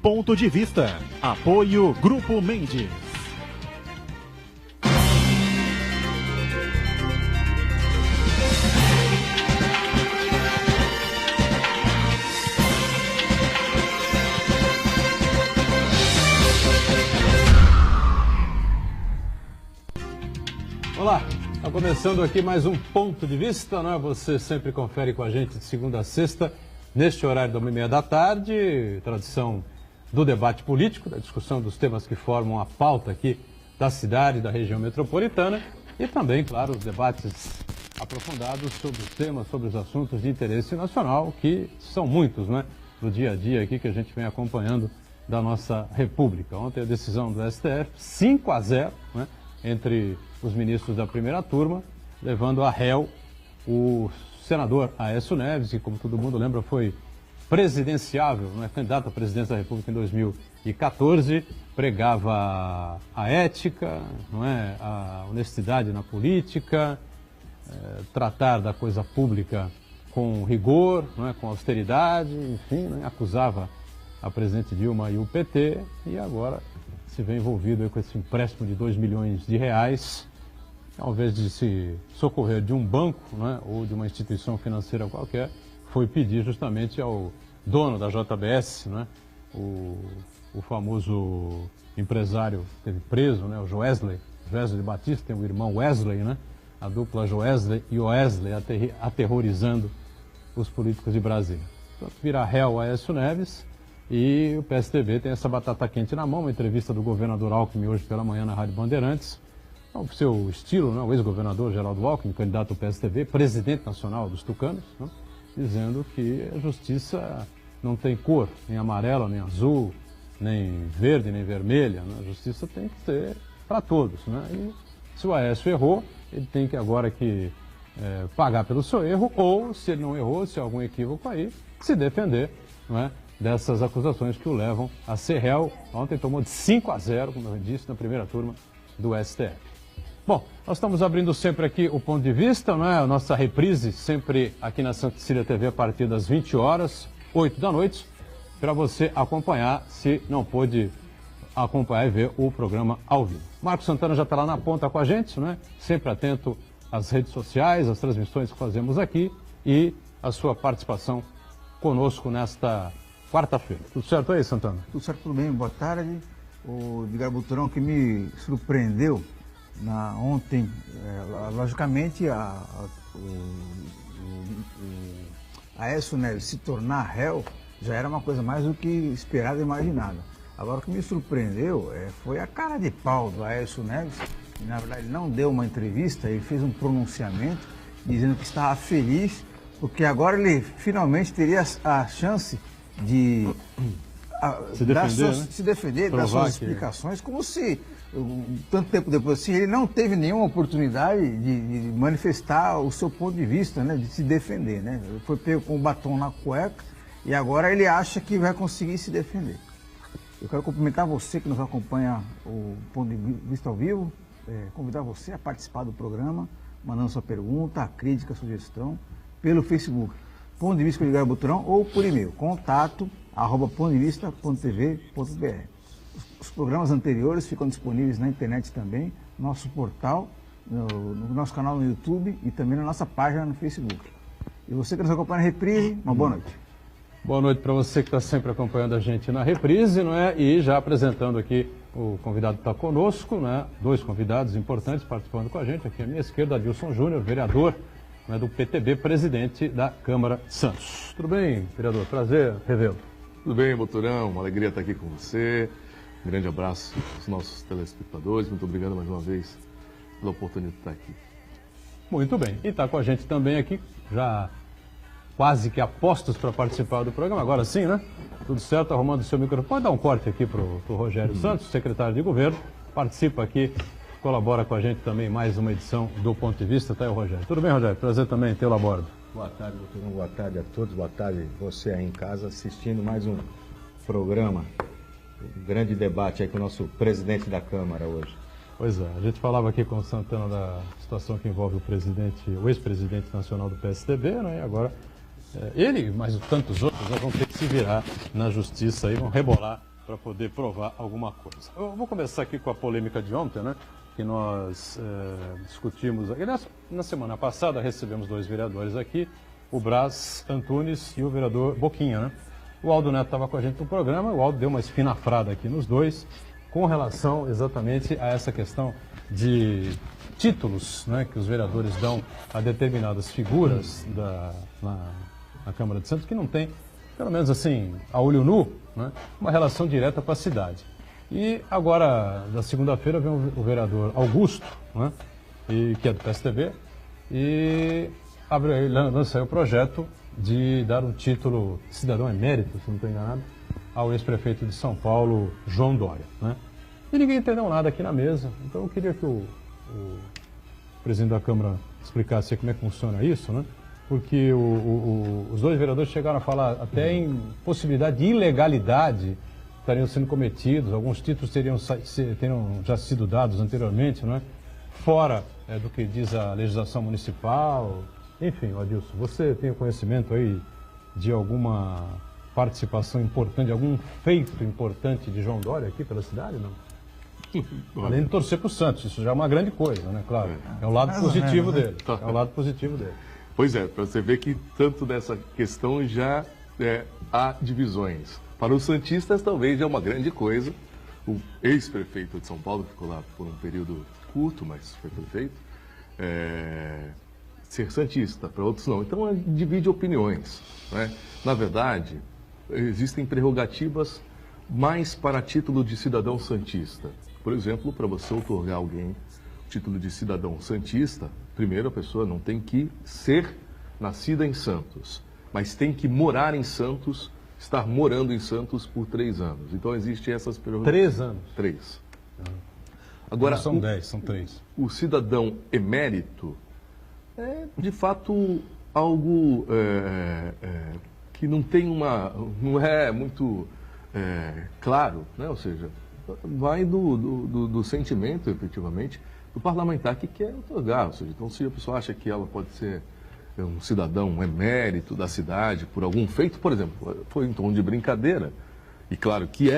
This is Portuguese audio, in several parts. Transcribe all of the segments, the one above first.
Ponto de Vista. Apoio Grupo Mendes. Olá, está começando aqui mais um Ponto de Vista, né? Você sempre confere com a gente de segunda a sexta, neste horário da 1h30 da tarde, tradição do debate político, da discussão dos temas que formam a pauta aqui da cidade, da região metropolitana e também, claro, os debates aprofundados sobre os temas, sobre os assuntos de interesse nacional, que são muitos, né? No dia a dia aqui que a gente vem acompanhando da nossa República. Ontem a decisão do STF, 5-0, né? Entre os ministros da primeira turma, levando a réu o senador Aécio Neves, que, como todo mundo lembra, foi presidenciável, né, candidato à presidência da República em 2014, pregava a ética, não é, a honestidade na política, tratar da coisa pública com rigor, não é, com austeridade, enfim, né, acusava a presidente Dilma e o PT, e agora se vê envolvido aí com esse empréstimo de 2 milhões de reais, ao invés de se socorrer de um banco, né, ou de uma instituição financeira qualquer, foi pedir justamente ao dono da JBS, né, o famoso empresário que esteve preso, né, o Joesley Batista, tem o irmão Wesley, né, a dupla Joesley e Wesley aterrorizando os políticos de Brasília. Então, vira réu Aécio Neves. E o PSDB tem essa batata quente na mão, uma entrevista do governador Alckmin hoje pela manhã na Rádio Bandeirantes, ao seu estilo, né, o ex-governador Geraldo Alckmin, candidato ao PSDB, presidente nacional dos tucanos, né, dizendo que a justiça não tem cor, nem amarela, nem azul, nem verde, nem vermelha, né, a justiça tem que ser para todos, né, e se o Aécio errou, ele tem que agora pagar pelo seu erro, ou se ele não errou, se há algum equívoco aí, se defender, não é, dessas acusações que o levam a ser réu. Ontem tomou de 5-0, como eu disse, na primeira turma do STF. Bom, nós estamos abrindo sempre aqui o Ponto de Vista, não é? A nossa reprise sempre aqui na Santa Cecília TV a partir das 20 horas, 8 da noite, para você acompanhar, se não pôde acompanhar e ver o programa ao vivo. Marcos Santana já está lá na ponta com a gente, não é? Sempre atento às redes sociais, às transmissões que fazemos aqui e a sua participação conosco nesta quarta-feira. Tudo certo aí, Santana? Tudo certo, tudo bem. Boa tarde. O Edgar Buturão, que me surpreendeu ontem, logicamente, o Aécio Neves se tornar réu já era uma coisa mais do que esperada e imaginada. Agora, o que me surpreendeu foi a cara de pau do Aécio Neves, que na verdade ele não deu uma entrevista, ele fez um pronunciamento dizendo que estava feliz, porque agora ele finalmente teria a chance de se defender, dar suas explicações, como se, tanto tempo depois assim, ele não teve nenhuma oportunidade de manifestar o seu ponto de vista, né, de se defender, né? Ele foi pego com o batom na cueca e agora ele acha que vai conseguir se defender. Eu quero cumprimentar você que nos acompanha o Ponto de Vista ao vivo, convidar você a participar do programa, mandando sua pergunta, crítica, sugestão, pelo Facebook. Ponto de Vista com Edgar Buturão ou por e-mail, contato@pondevista.tv.br. Os programas anteriores ficam disponíveis na internet também, no nosso portal, no nosso canal no YouTube e também na nossa página no Facebook. E você que nos acompanha na reprise, uma boa noite. Boa noite para você que está sempre acompanhando a gente na reprise, não é? E já apresentando aqui o convidado que está conosco, né? Dois convidados importantes participando com a gente. Aqui à minha esquerda, Adilson Júnior, vereador, né, do PTB, presidente da Câmara de Santos. Tudo bem, vereador? Prazer revê-lo. Tudo bem, Buturão? Uma alegria estar aqui com você. Um grande abraço aos nossos telespectadores. Muito obrigado mais uma vez pela oportunidade de estar aqui. Muito bem. E está com a gente também aqui, já quase que a postos para participar do programa. Agora sim, né? Tudo certo, arrumando o seu microfone. Pode dar um corte aqui para o Rogério Santos, secretário de governo. Participa aqui, colabora com a gente também mais uma edição do Ponto de Vista. Tá aí o Rogério. Tudo bem, Rogério? Prazer também tê-lo a bordo. Boa tarde, doutor. Boa tarde a todos. Boa tarde você aí em casa assistindo mais um programa. Um grande debate aí com o nosso presidente da Câmara hoje. Pois é, a gente falava aqui com o Santana da situação que envolve o ex-presidente nacional do PSDB, né? E agora ele, mas tantos outros, vão ter que se virar na justiça e vão rebolar para poder provar alguma coisa. Eu vou começar aqui com a polêmica de ontem, né? Que nós discutimos. Na semana passada recebemos 2 vereadores aqui, o Brás Antunes e o vereador Boquinha, né? O Aldo Neto estava com a gente no programa, o Aldo deu uma espinafrada aqui nos dois, com relação exatamente a essa questão de títulos, né, que os vereadores dão a determinadas figuras na Câmara de Santos, que não tem, pelo menos assim, a olho nu, né, uma relação direta com a cidade. E agora, na segunda-feira, vem o vereador Augusto, né, que é do PSDB, e lança aí o projeto de dar um título de cidadão emérito, se não estou enganado, ao ex-prefeito de São Paulo, João Dória, né? E ninguém entendeu nada aqui na mesa, então eu queria que o presidente da Câmara explicasse como é que funciona isso, né? Porque os 2 vereadores chegaram a falar até em possibilidade de ilegalidade estariam sendo cometidos, alguns títulos teriam já sido dados anteriormente, não é? Fora do que diz a legislação municipal. Enfim, Adilson, você tem o conhecimento aí de alguma participação importante, de algum feito importante de João Dória aqui pela cidade, não? Além de torcer para o Santos, isso já é uma grande coisa, né? Claro, é o lado positivo dele. É o lado positivo dele. Pois é, para você ver que tanto dessa questão já há divisões. Para os santistas talvez já é uma grande coisa. O ex-prefeito de São Paulo, que ficou lá por um período curto, mas foi prefeito, ser santista, para outros não. Então divide opiniões, né? Na verdade, existem prerrogativas mais para título de cidadão santista. Por exemplo, para você outorgar alguém o título de cidadão santista, primeiro a pessoa não tem que ser nascida em Santos, mas tem que morar em Santos, estar morando em Santos por 3 anos. Então existem essas prerrogativas. 3 anos? 3. Agora, não são 10, são 3. O cidadão emérito é, de fato, algo que não tem não é muito claro, né? Ou seja, vai do sentimento, efetivamente, do parlamentar que quer otorgar. Ou seja, então, se a pessoa acha que ela pode ser um cidadão emérito da cidade por algum feito, por exemplo, foi em tom de brincadeira, e claro que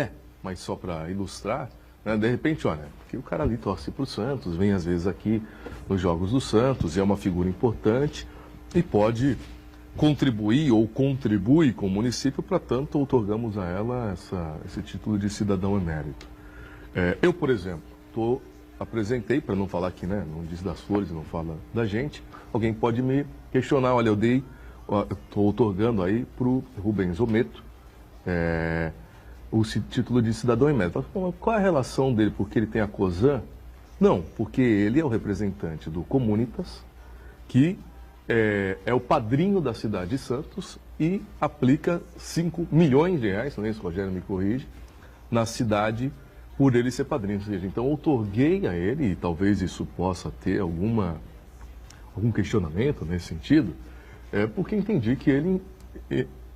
mas só para ilustrar, né? De repente, olha, porque o cara ali torce para o Santos, vem às vezes aqui nos Jogos do Santos, é uma figura importante e pode contribuir ou contribui com o município, para tanto outorgamos a ela esse título de cidadão emérito. Eu, por exemplo, apresentei, para não falar aqui, né, não diz das flores, não fala da gente, alguém pode me questionar, olha, estou outorgando aí para o Rubens Ometo o título de cidadão emérito. Qual é a relação dele? Porque ele tem a COSAN? Não, porque ele é o representante do Comunitas, que é o padrinho da cidade de Santos e aplica 5 milhões de reais, não é isso, Rogério me corrige, na cidade por ele ser padrinho. Ou seja, então eu outorguei a ele, e talvez isso possa ter algum questionamento nesse sentido, porque entendi que ele,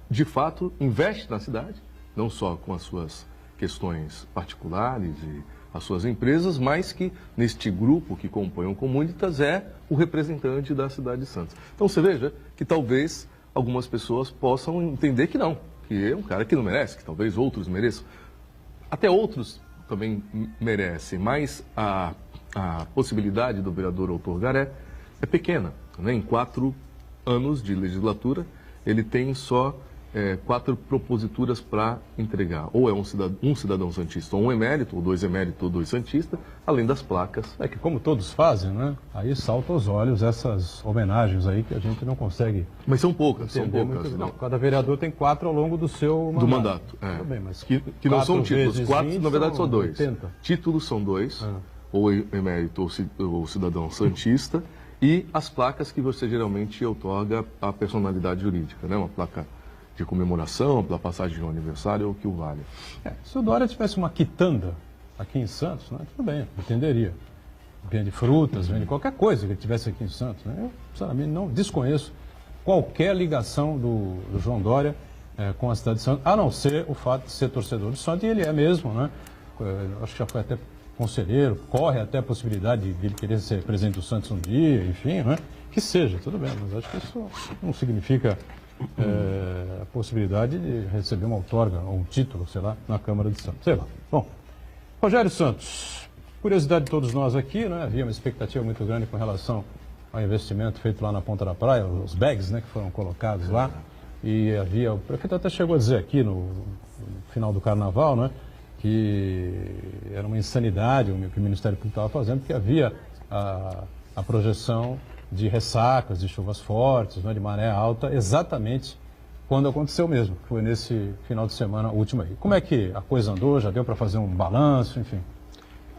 de fato, investe na cidade, não só com as suas questões particulares e as suas empresas, mas que neste grupo que compõe o Comunitas é o representante da cidade de Santos. Então você veja que talvez algumas pessoas possam entender que não, que é um cara que não merece, que talvez outros mereçam. Até outros também merecem, mas a possibilidade do vereador outorgar é pequena, né? Em 4 anos de legislatura, ele tem só 4 proposituras para entregar. Ou é um cidadão santista, ou um emérito, ou 2 eméritos, ou 2 santistas, além das placas. É que como todos fazem, né? Aí salta aos olhos essas homenagens aí que a gente não consegue. Mas são poucas, Não, cada vereador tem 4 ao longo do seu mandato. Do mandato, Tudo bem, mas que não são títulos. 4, na verdade, são 2. 80. Títulos são 2, ou emérito ou cidadão santista, e as placas que você geralmente outorga à personalidade jurídica, né? Uma placa de comemoração, pela passagem de um aniversário, ou que o vale. Se o Dória tivesse uma quitanda aqui em Santos, né, tudo bem, entenderia. Vende frutas, vende qualquer coisa que ele tivesse aqui em Santos. Né? Eu, sinceramente, não desconheço qualquer ligação do João Dória com a cidade de Santos, a não ser o fato de ser torcedor do Santos, e ele é mesmo, né? Acho que já foi até conselheiro, corre até a possibilidade de ele querer ser presidente do Santos um dia, enfim, né? Que seja, tudo bem, mas acho que isso não significa a possibilidade de receber uma outorga ou um título, sei lá, na Câmara de Santos. Sei lá. Bom, Rogério Santos, curiosidade de todos nós aqui, né? Havia uma expectativa muito grande com relação ao investimento feito lá na Ponta da Praia, os bags, né, que foram colocados lá. E havia, o prefeito até chegou a dizer aqui no final do Carnaval, né, que era uma insanidade o que o Ministério Público estava fazendo, porque havia a projeção de ressacas, de chuvas fortes, né, de maré alta, exatamente quando aconteceu mesmo, que foi nesse final de semana último aí. Como é que a coisa andou? Já deu para fazer um balanço, enfim?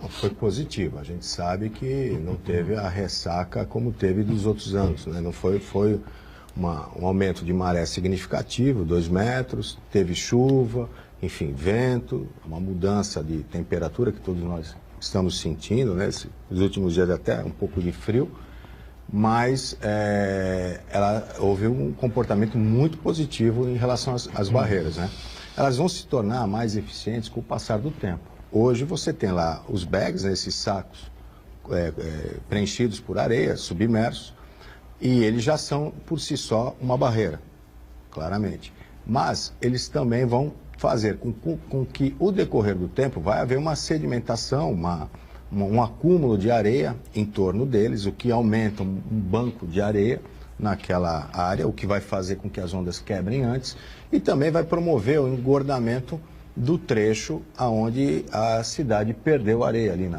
Foi positivo. A gente sabe que não teve a ressaca como teve dos outros anos, né? Não foi um aumento de maré significativo, 2 metros, teve chuva, enfim, vento, uma mudança de temperatura que todos nós estamos sentindo, né? Nos últimos dias até um pouco de frio, mas houve um comportamento muito positivo em relação às barreiras, né? Elas vão se tornar mais eficientes com o passar do tempo. Hoje você tem lá os bags, né, esses sacos preenchidos por areia, submersos, e eles já são por si só uma barreira, claramente. Mas eles também vão fazer com que o decorrer do tempo vai haver uma sedimentação, um acúmulo de areia em torno deles, o que aumenta um banco de areia naquela área, o que vai fazer com que as ondas quebrem antes e também vai promover o engordamento do trecho aonde a cidade perdeu areia ali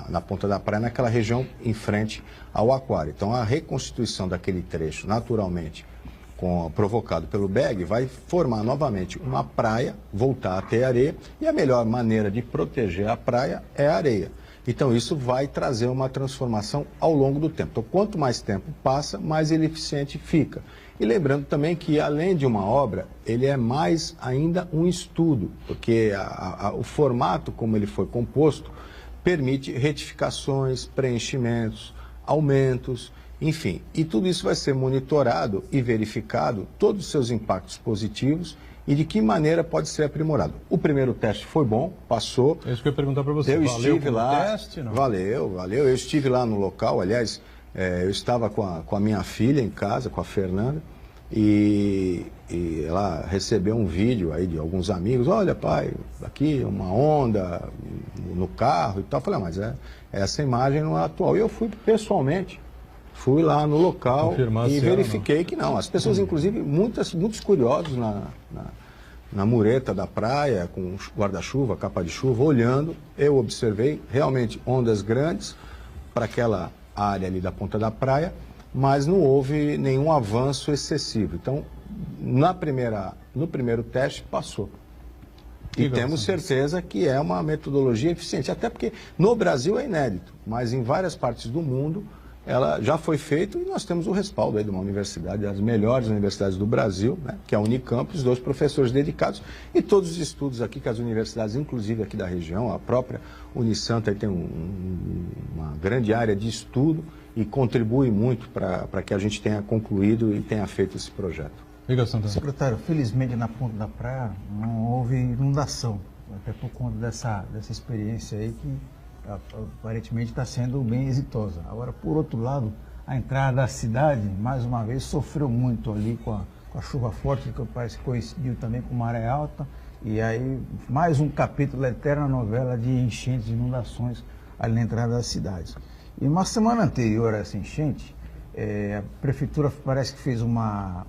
na ponta da praia, naquela região em frente ao aquário. Então a reconstituição daquele trecho, naturalmente, provocado pelo bag, vai formar novamente uma praia, voltar a ter areia, e a melhor maneira de proteger a praia é a areia. Então isso vai trazer uma transformação ao longo do tempo. Então quanto mais tempo passa, mais ele eficiente fica. E lembrando também que, além de uma obra, ele é mais ainda um estudo, porque o formato como ele foi composto permite retificações, preenchimentos, aumentos, enfim. E tudo isso vai ser monitorado e verificado, todos os seus impactos positivos e de que maneira pode ser aprimorado. O primeiro teste foi bom, passou. É isso que eu ia perguntar para você. Eu estive lá. Teste, não? Valeu. Eu estive lá no local, aliás, eu estava com a minha filha em casa, com a Fernanda, e ela recebeu um vídeo aí de alguns amigos. Olha, pai, aqui uma onda no carro e tal. Eu falei, mas essa imagem não é atual. E eu fui pessoalmente. Fui lá no local e verifiquei que não. As pessoas, inclusive, muitos curiosos na mureta da praia, com guarda-chuva, capa de chuva, olhando. Eu observei realmente ondas grandes para aquela área ali da ponta da praia, mas não houve nenhum avanço excessivo. Então, no primeiro teste, passou. E temos certeza que é uma metodologia eficiente, até porque no Brasil é inédito, mas em várias partes do mundo ela já foi feita e nós temos o respaldo aí de uma universidade, das melhores universidades do Brasil, né, que é a Unicamp, os 2 professores dedicados, e todos os estudos aqui que as universidades, inclusive aqui da região, a própria Unisanta aí tem uma grande área de estudo e contribui muito para que a gente tenha concluído e tenha feito esse projeto. Secretário, felizmente na ponta da praia não houve inundação, até por conta dessa experiência aí que aparentemente está sendo bem exitosa. Agora, por outro lado, a entrada da cidade, mais uma vez, sofreu muito ali com a chuva forte, que parece que coincidiu também com maré alta, e aí mais um capítulo da eterna novela de enchentes e inundações ali na entrada da cidade. E uma semana anterior a essa enchente, a prefeitura parece que fez uma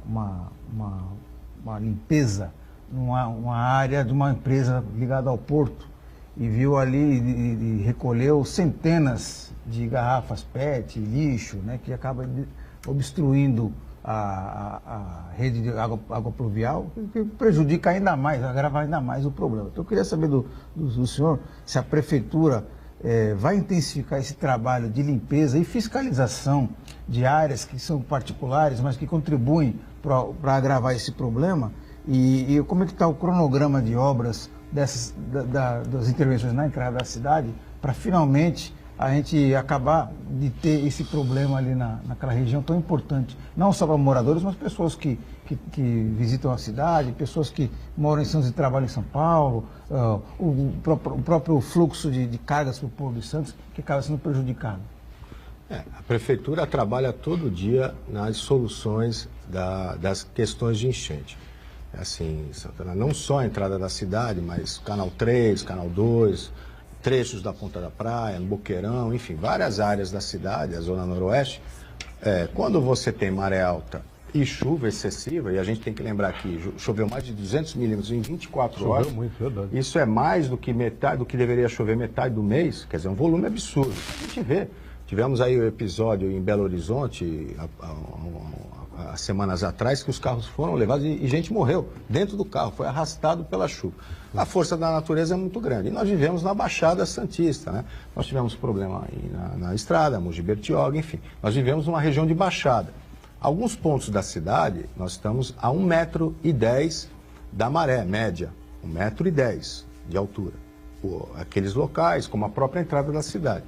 limpeza numa área de uma empresa ligada ao porto, e viu ali e recolheu centenas de garrafas PET, lixo, né, que acaba obstruindo a rede de água pluvial, que prejudica ainda mais, agrava ainda mais o problema. Então eu queria saber do senhor se a prefeitura vai intensificar esse trabalho de limpeza e fiscalização de áreas que são particulares, mas que contribuem para agravar esse problema, e como é que está o cronograma de obras das intervenções na entrada da cidade, para finalmente a gente acabar de ter esse problema ali naquela região tão importante, não só para moradores, mas pessoas que visitam a cidade, pessoas que moram em Santos e trabalham em São Paulo, o próprio fluxo de cargas para o Porto de Santos, que acaba sendo prejudicado. A prefeitura trabalha todo dia nas soluções das questões de enchente. Assim, Santana, não só a entrada da cidade, mas Canal 3, Canal 2, trechos da Ponta da Praia, no Boqueirão, enfim, várias áreas da cidade, a Zona Noroeste. Quando você tem maré alta e chuva excessiva, e a gente tem que lembrar que choveu mais de 200 milímetros em 24 horas, muito, verdade. Isso é mais do que metade do que deveria chover metade do mês, quer dizer, um volume absurdo. A gente vê. Tivemos aí o episódio em Belo Horizonte, há semanas atrás, que os carros foram levados e gente morreu dentro do carro, foi arrastado pela chuva. A força da natureza é muito grande. E nós vivemos na Baixada Santista, né? Nós tivemos problema aí na estrada, Mogi Bertioga, enfim. Nós vivemos numa região de baixada. Alguns pontos da cidade, nós estamos a 1,10 m da maré média, 1,10 m de altura. Aqueles locais, como a própria entrada da cidade.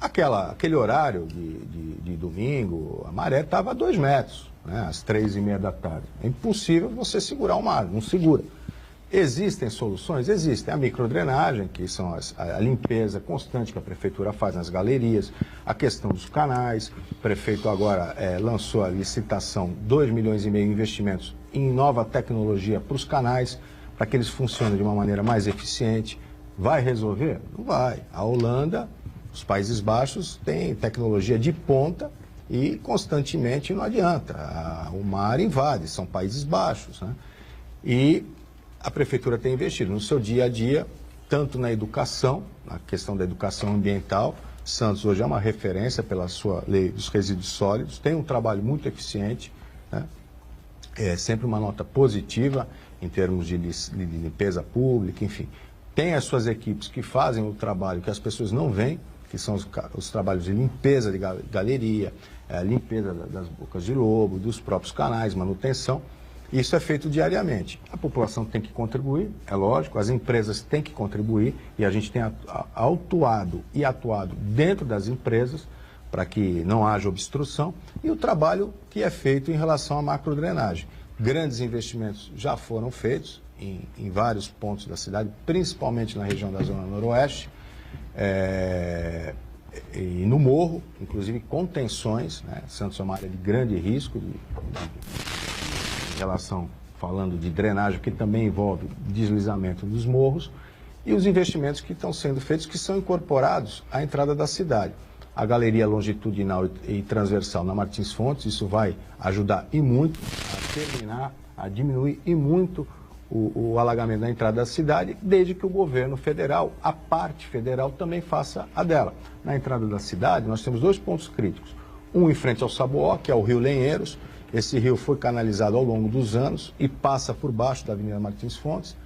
Aquele horário de domingo, a maré estava a 2 metros, né, às 3h30 da tarde. É impossível você segurar o mar, não segura. Existem soluções? Existem. A microdrenagem, que são a limpeza constante que a prefeitura faz nas galerias, a questão dos canais. O prefeito agora lançou a licitação, 2,5 milhões em investimentos em nova tecnologia para os canais, para que eles funcionem de uma maneira mais eficiente. Vai resolver? Não vai. A Holanda... Os Países Baixos têm tecnologia de ponta e constantemente não adianta. O mar invade, são Países Baixos, né? E a prefeitura tem investido no seu dia a dia, tanto na educação, na questão da educação ambiental. Santos hoje é uma referência pela sua lei dos resíduos sólidos, tem um trabalho muito eficiente, né? É sempre uma nota positiva em termos de limpeza pública, enfim. Tem as suas equipes que fazem o trabalho que as pessoas não veem, que são os trabalhos de limpeza de galeria, limpeza das bocas de lobo, dos próprios canais, manutenção. Isso é feito diariamente. A população tem que contribuir, é lógico, as empresas têm que contribuir e a gente tem atuado dentro das empresas para que não haja obstrução e o trabalho que é feito em relação à macrodrenagem. Grandes investimentos já foram feitos em vários pontos da cidade, principalmente na região da Zona Noroeste, e no Morro, inclusive contenções, né? Santos é uma área de grande risco em relação, falando de drenagem, que também envolve deslizamento dos morros, e os investimentos que estão sendo feitos, que são incorporados à entrada da cidade. A galeria longitudinal e transversal na Martins Fontes, isso vai ajudar e muito a terminar, a diminuir e muito o alagamento da entrada da cidade, desde que o governo federal, a parte federal, também faça a dela. Na entrada da cidade, nós temos 2 pontos críticos. Um em frente ao Saboó, que é o Rio Lenheiros. Esse rio foi canalizado ao longo dos anos e passa por baixo da Avenida Martins Fontes.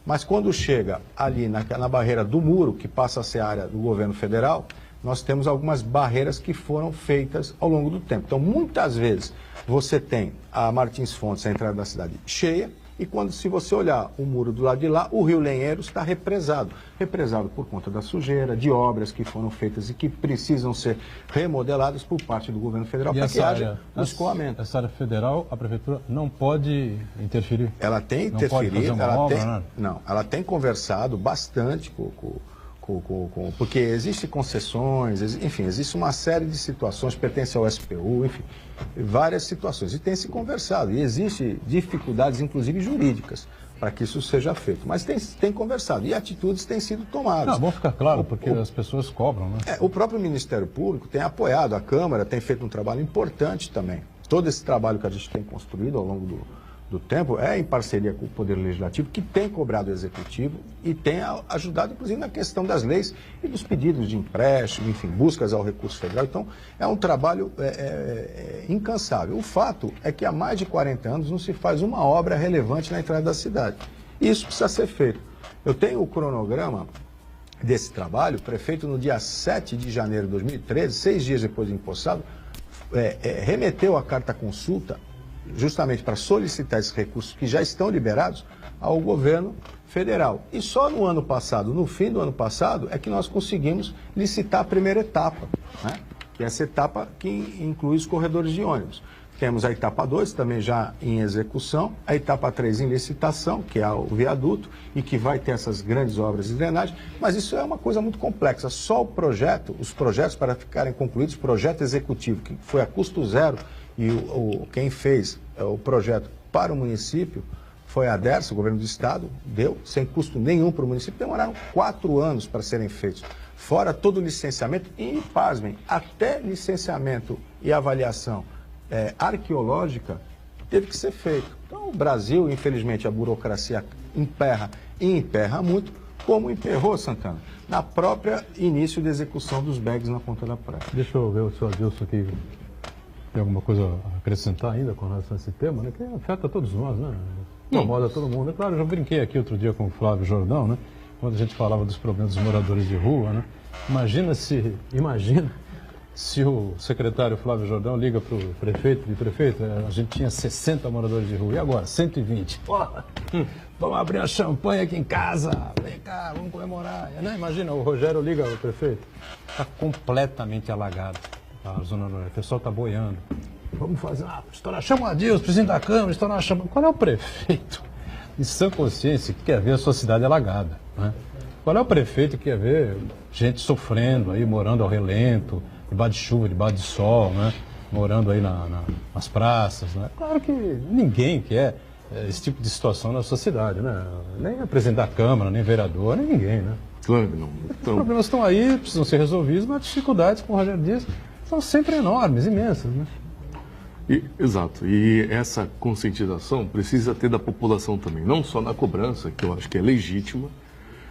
Mas quando chega ali na barreira do muro, que passa a ser a área do governo federal, nós temos algumas barreiras que foram feitas ao longo do tempo. Então, muitas vezes, você tem a Martins Fontes, a entrada da cidade, cheia, e se você olhar o muro do lado de lá, o Rio Lenheiros está represado. Represado por conta da sujeira, de obras que foram feitas e que precisam ser remodeladas por parte do governo federal para que haja um escoamento. Essa área federal, a prefeitura não pode interferir? Ela tem interferido, ela tem conversado bastante porque existem concessões, enfim, existe uma série de situações, pertence ao SPU, enfim, várias situações. E tem se conversado, e existem dificuldades, inclusive jurídicas, para que isso seja feito. Mas tem conversado, e atitudes têm sido tomadas. Não, bom ficar claro, porque as pessoas cobram, né? O próprio Ministério Público tem apoiado, a Câmara tem feito um trabalho importante também. Todo esse trabalho que a gente tem construído ao longo do tempo é em parceria com o Poder Legislativo, que tem cobrado o Executivo e tem ajudado, inclusive, na questão das leis e dos pedidos de empréstimo, enfim, buscas ao recurso federal. Então, é um trabalho incansável. O fato é que há mais de 40 anos não se faz uma obra relevante na entrada da cidade. E isso precisa ser feito. Eu tenho o cronograma desse trabalho, o prefeito, no dia 7 de janeiro de 2013, 6 dias depois de empossado, remeteu a carta-consulta justamente para solicitar esses recursos que já estão liberados ao governo federal. E só no ano passado, no fim do ano passado, é que nós conseguimos licitar a primeira etapa, né? que é essa etapa que inclui os corredores de ônibus. Temos a etapa 2, também já em execução, a etapa 3 em licitação, que é o viaduto, e que vai ter essas grandes obras de drenagem, mas isso é uma coisa muito complexa. Só o projeto, os projetos para ficarem concluídos, projeto executivo, que foi a custo zero, e quem fez o projeto para o município foi a DERSA, o governo do estado, deu, sem custo nenhum para o município, demoraram 4 anos para serem feitos. Fora todo o licenciamento, e pasmem, até licenciamento e avaliação arqueológica teve que ser feito. Então, o Brasil, infelizmente, a burocracia emperra e emperra muito, como emperrou, Santana, na própria início de execução dos bags na ponta da praia. Deixa eu ver o senhor Adilson aqui. Tem alguma coisa a acrescentar ainda com relação a esse tema, né? Que afeta todos nós, né? Incomoda todo mundo. É claro, eu já brinquei aqui outro dia com o Flávio Jordão, né? Quando a gente falava dos problemas dos moradores de rua, né? Imagina se o secretário Flávio Jordão liga para o prefeito, a gente tinha 60 moradores de rua, e agora? 120. Porra, vamos abrir uma champanhe aqui em casa, vem cá, vamos comemorar. Né? Imagina, o Rogério liga ao prefeito, está completamente alagado a Zona Noroeste, o pessoal está boiando. Vamos fazer chama o Adilson, presidente da Câmara, estourar uma champanhe. Qual é o prefeito de sã consciência que quer ver a sua cidade alagada? Né? Qual é o prefeito que quer ver gente sofrendo aí, morando ao relento, debaixo de chuva, debaixo de sol, né? Morando aí nas praças, né? Claro que ninguém quer esse tipo de situação na sua cidade, né? Nem o presidente da Câmara, nem vereador, nem ninguém, né? Claro que não. Então... Os problemas estão aí, precisam ser resolvidos, mas as dificuldades, como o Rogério disse, são sempre enormes, imensas, né? Exato. E essa conscientização precisa ter da população também, não só na cobrança, que eu acho que é legítima,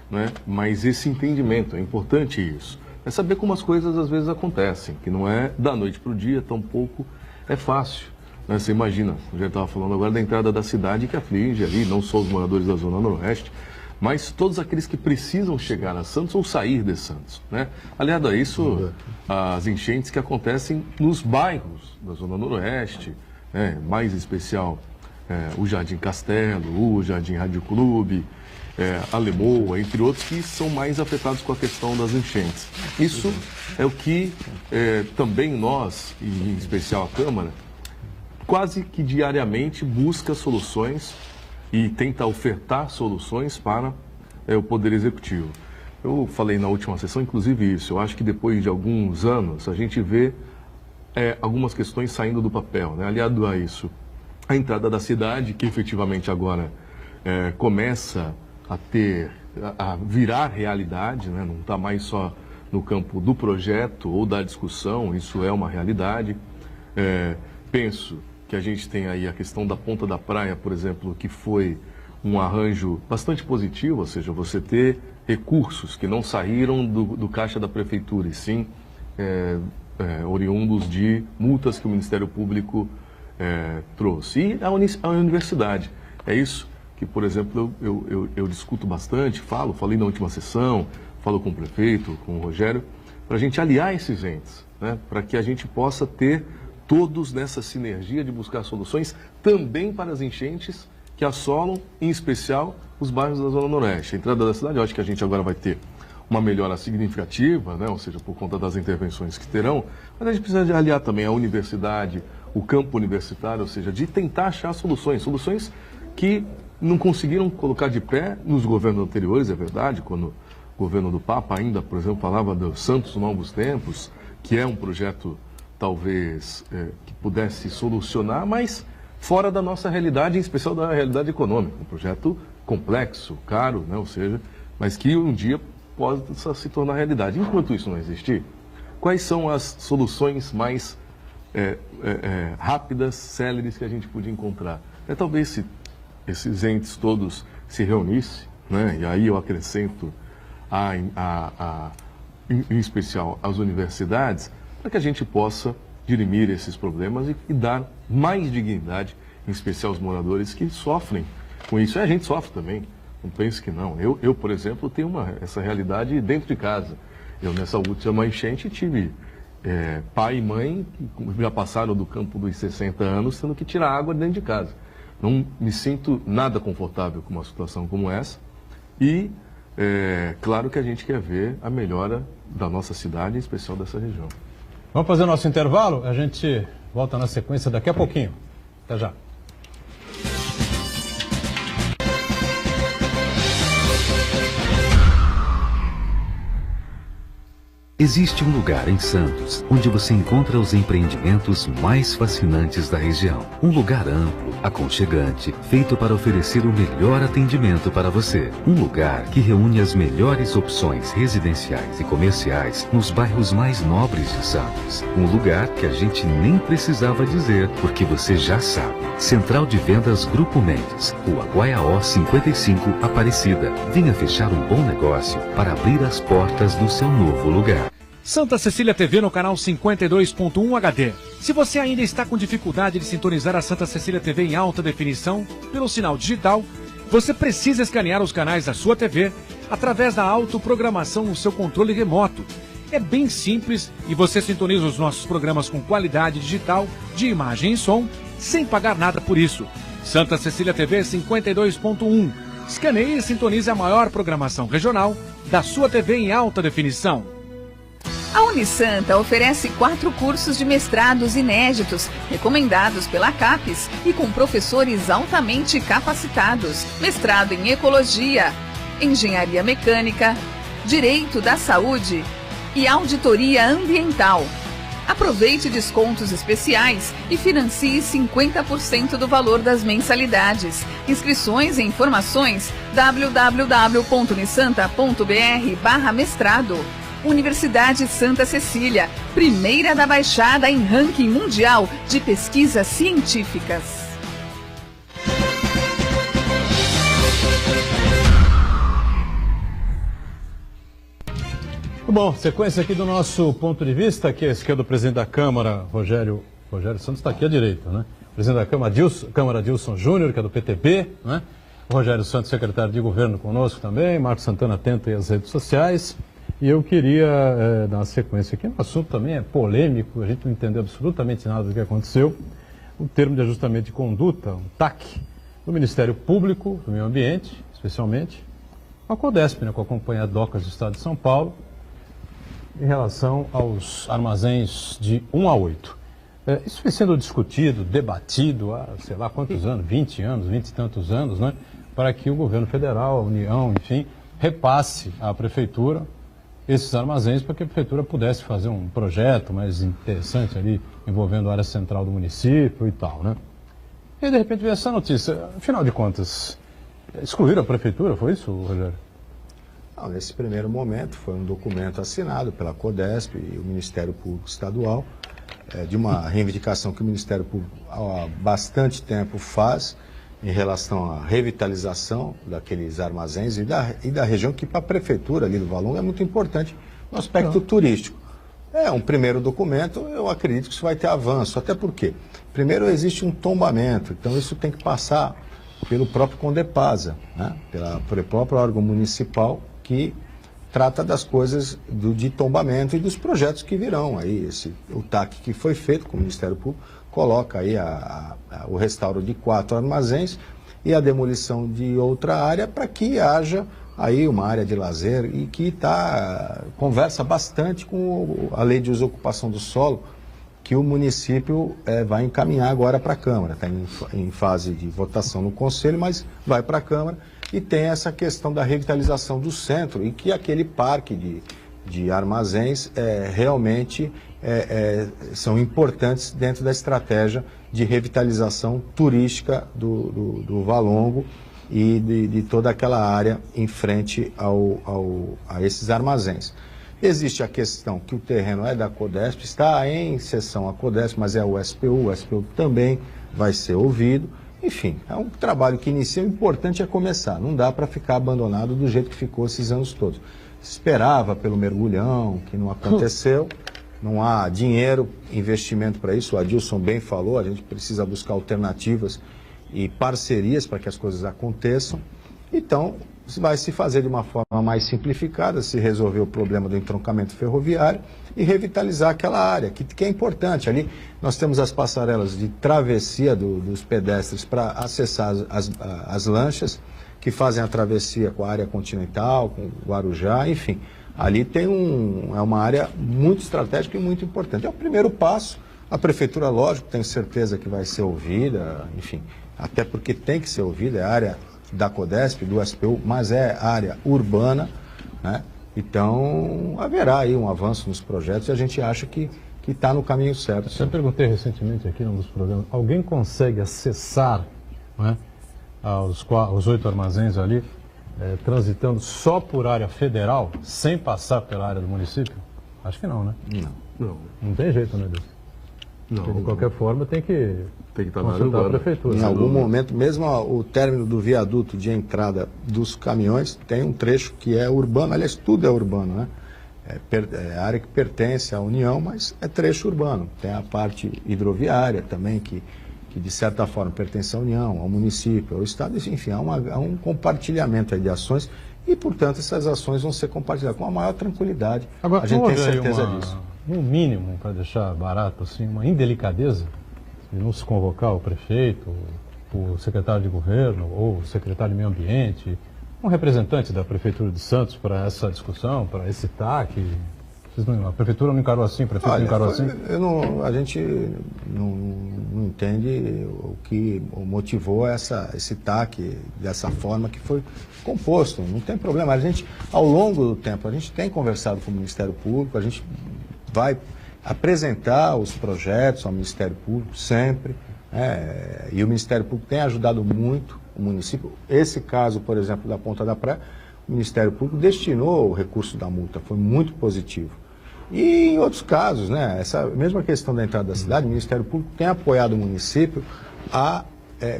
né? Mas esse entendimento, é importante isso. É saber como as coisas às vezes acontecem, que não é da noite para o dia, tampouco é fácil. Né? Você imagina, eu já estava falando agora da entrada da cidade que aflige ali, não só os moradores da Zona Noroeste, mas todos aqueles que precisam chegar a Santos ou sair de Santos. Né? Aliado a isso, as enchentes que acontecem nos bairros da Zona Noroeste, né? Mais em especial o Jardim Castelo, o Jardim Rádio Clube, a Lemoa, entre outros, que são mais afetados com a questão das enchentes. Isso é o que também nós, e em especial a Câmara, quase que diariamente busca soluções e tenta ofertar soluções para o Poder Executivo. Eu falei na última sessão, inclusive, isso. Eu acho que depois de alguns anos a gente vê algumas questões saindo do papel. Né? Aliado a isso, a entrada da cidade, que efetivamente agora começa a virar realidade, né? Não está mais só no campo do projeto ou da discussão, isso é uma realidade. Penso que a gente tem aí a questão da ponta da praia, por exemplo, que foi um arranjo bastante positivo, ou seja, você ter recursos que não saíram do caixa da prefeitura, e sim oriundos de multas que o Ministério Público trouxe. E a universidade, é isso que, por exemplo, eu discuto bastante, falei na última sessão, falo com o prefeito, com o Rogério, para a gente aliar esses entes, né? Para que a gente possa ter todos nessa sinergia de buscar soluções também para as enchentes que assolam, em especial, os bairros da Zona Noroeste. A entrada da cidade, eu acho que a gente agora vai ter uma melhora significativa, né? Ou seja, por conta das intervenções que terão, mas a gente precisa de aliar também a universidade, o campo universitário, ou seja, de tentar achar soluções que não conseguiram colocar de pé nos governos anteriores, é verdade, quando o governo do Papa ainda, por exemplo, falava do Santos Novos Tempos, que é um projeto talvez que pudesse solucionar, mas fora da nossa realidade, em especial da realidade econômica. Um projeto complexo, caro, né? Ou seja, mas que um dia possa se tornar realidade. Enquanto isso não existir, quais são as soluções mais rápidas, céleres que a gente podia encontrar? Talvez se esses entes todos se reunissem, né? E aí eu acrescento em especial as universidades, para que a gente possa dirimir esses problemas e dar mais dignidade, em especial aos moradores que sofrem com isso. E a gente sofre também, não pense que não. Eu por exemplo, tenho essa realidade dentro de casa. Eu, nessa última enchente, tive pai e mãe que já passaram do campo dos 60 anos, tendo que tirar água dentro de casa. Não me sinto nada confortável com uma situação como essa. E, claro que a gente quer ver a melhora da nossa cidade, em especial dessa região. Vamos fazer o nosso intervalo? A gente volta na sequência daqui a pouquinho. Até já. Existe um lugar em Santos onde você encontra os empreendimentos mais fascinantes da região. Um lugar amplo, aconchegante, feito para oferecer o melhor atendimento para você. Um lugar que reúne as melhores opções residenciais e comerciais nos bairros mais nobres de Santos. Um lugar que a gente nem precisava dizer, porque você já sabe. Central de Vendas Grupo Mendes, Rua Guaiaó 55, Aparecida. Venha fechar um bom negócio para abrir as portas do seu novo lugar. Santa Cecília TV no canal 52.1 HD. Se você ainda está com dificuldade de sintonizar a Santa Cecília TV em alta definição pelo sinal digital, você precisa escanear os canais da sua TV através da autoprogramação no seu controle remoto. É bem simples e você sintoniza os nossos programas com qualidade digital de imagem e som sem pagar nada por isso. Santa Cecília TV 52.1. Escaneie e sintonize a maior programação regional da sua TV em alta definição. A Unisanta oferece 4 cursos de mestrados inéditos, recomendados pela CAPES e com professores altamente capacitados. Mestrado em Ecologia, Engenharia Mecânica, Direito da Saúde e Auditoria Ambiental. Aproveite descontos especiais e financie 50% do valor das mensalidades. Inscrições e informações www.unisanta.br/mestrado. Universidade Santa Cecília, primeira da Baixada em ranking mundial de pesquisas científicas. Bom, sequência aqui do nosso ponto de vista, que é do presidente da Câmara, Rogério Santos está aqui à direita, né? Presidente da Câmara, Adilson Júnior, que é do PTB, né? O Rogério Santos, secretário de governo conosco também, Marcos Santana atento aí às redes sociais. E eu queria dar uma sequência aqui. O assunto também é polêmico, a gente não entendeu absolutamente nada do que aconteceu. O termo de ajustamento de conduta, um TAC, do Ministério Público, do Meio Ambiente, especialmente, com a CODESP, né, com a Companhia Docas do Estado de São Paulo, em relação aos armazéns de 1 a 8. Isso vem sendo discutido, debatido há, sei lá quantos anos, 20 anos, 20 e tantos anos, né, para que o governo federal, a União, enfim, repasse à Prefeitura esses armazéns para que a Prefeitura pudesse fazer um projeto mais interessante ali, envolvendo a área central do município e tal, né? E de repente veio essa notícia. Afinal de contas, excluíram a Prefeitura, foi isso, Rogério? Não, nesse primeiro momento foi um documento assinado pela CODESP e o Ministério Público Estadual, de uma reivindicação que o Ministério Público há bastante tempo faz em relação à revitalização daqueles armazéns e da região, que para a Prefeitura ali do Valongo é muito importante no aspecto turístico. É um primeiro documento, eu acredito que isso vai ter avanço, até porque, primeiro, existe um tombamento, então isso tem que passar pelo próprio Condepasa, né? Pelo próprio órgão municipal que trata das coisas de tombamento e dos projetos que virão aí. O TAC que foi feito com o Ministério Público coloca aí o restauro de 4 armazéns e a demolição de outra área para que haja aí uma área de lazer e que conversa bastante com a lei de uso e ocupação do solo que o município vai encaminhar agora para a Câmara. Está em fase de votação no Conselho, mas vai para a Câmara e tem essa questão da revitalização do centro e que aquele parque de armazéns realmente são importantes dentro da estratégia de revitalização turística do Valongo e de toda aquela área em frente a esses armazéns. Existe a questão que o terreno é da CODESP, está em sessão a CODESP, mas é o SPU também vai ser ouvido. Enfim, é um trabalho que inicia, o importante é começar, não dá para ficar abandonado do jeito que ficou esses anos todos. Se esperava pelo mergulhão, que não aconteceu, não há dinheiro, investimento para isso, o Adilson bem falou, a gente precisa buscar alternativas e parcerias para que as coisas aconteçam. Então, vai se fazer de uma forma mais simplificada, se resolver o problema do entroncamento ferroviário e revitalizar aquela área, que é importante. Ali nós temos as passarelas de travessia dos pedestres para acessar as lanchas, que fazem a travessia com a área continental, com o Guarujá, enfim. ali tem é uma área muito estratégica e muito importante. É o primeiro passo. A prefeitura, lógico, tenho certeza que vai ser ouvida, enfim, até porque tem que ser ouvida, é a área da CODESP, do SPU, mas é área urbana, né? Então, haverá aí um avanço nos projetos e a gente acha que está no caminho certo. Eu perguntei recentemente aqui num dos programas, alguém consegue acessar, né, os 8 armazéns ali, transitando só por área federal, sem passar pela área do município? Acho que não, né? Não tem jeito, né, Deus? Porque, de qualquer forma, tem que estar na consultar área a prefeitura. Em algum momento, mesmo o término do viaduto de entrada dos caminhões, tem um trecho que é urbano, aliás, tudo é urbano, né? É área que pertence à União, mas é trecho urbano. Tem a parte hidroviária também, que de certa forma pertence à União, ao município, ao Estado, enfim, há um compartilhamento aí de ações e, portanto, essas ações vão ser compartilhadas com a maior tranquilidade. Agora, a gente tem certeza disso. No mínimo, para deixar barato, assim, uma indelicadeza de não se convocar o prefeito, o secretário de governo ou o secretário de meio ambiente, um representante da Prefeitura de Santos para essa discussão, para esse TAC. A Prefeitura não encarou assim, o prefeito não encarou assim? A gente não entende o que motivou esse TAC dessa forma que foi composto. Não tem problema. A gente, ao longo do tempo, a gente tem conversado com o Ministério Público, a gente vai apresentar os projetos ao Ministério Público sempre, e o Ministério Público tem ajudado muito o município. Esse caso, por exemplo, da Ponta da Praia, o Ministério Público destinou o recurso da multa, foi muito positivo. E em outros casos, né, essa mesma questão da entrada da cidade, o Ministério Público tem apoiado o município a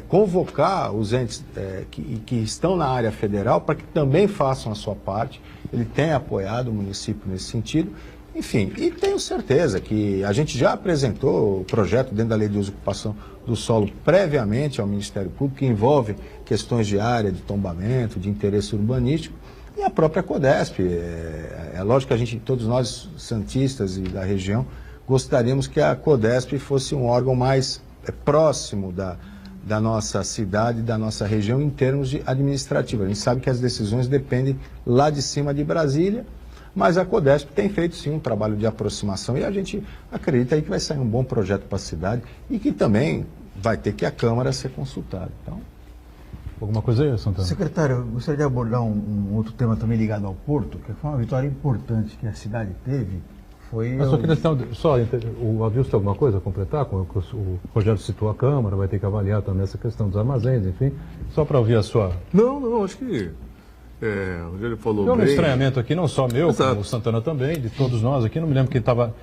convocar os entes que estão na área federal para que também façam a sua parte. Ele tem apoiado o município nesse sentido. Enfim, e tenho certeza que a gente já apresentou o projeto dentro da Lei de Uso e Ocupação do Solo previamente ao Ministério Público, que envolve questões de área, de tombamento, de interesse urbanístico, e a própria CODESP. É lógico que todos nós, santistas e da região, gostaríamos que a CODESP fosse um órgão mais próximo da nossa cidade, da nossa região, em termos de administrativo. A gente sabe que as decisões dependem lá de cima de Brasília, mas a CODESP tem feito sim um trabalho de aproximação e a gente acredita aí que vai sair um bom projeto para a cidade e que também vai ter que a Câmara ser consultada. Então, alguma coisa aí, Santana? Secretário, eu gostaria de abordar um outro tema também ligado ao Porto, que foi uma vitória importante que a cidade teve. Mas só queria o Adilson tem alguma coisa a completar? O projeto citou a Câmara, vai ter que avaliar também essa questão dos armazéns, enfim, só para ouvir a sua... Não, acho que... O Rogério falou bem. Tem um estranhamento aqui, não só meu, como o Santana também, de todos nós aqui. Não me lembro quem estava.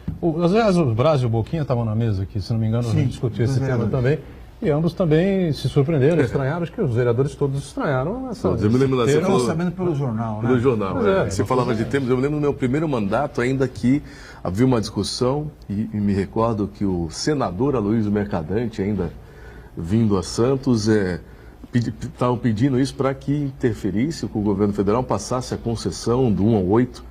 Aliás, o Braz e o Boquinha estavam na mesa aqui, se não me engano, a gente discutiu esse tema também. E ambos também se surpreenderam, estranharam. Acho que os vereadores todos estranharam. Eu me lembro você falou sabendo pelo jornal, né? Pelo jornal, Você falava de temas. Eu me lembro no meu primeiro mandato, ainda que havia uma discussão, e me recordo que o senador Aloysio Mercadante, ainda vindo a Santos, estavam pedindo isso para que interferisse, que o governo federal passasse a concessão do 1 ao 8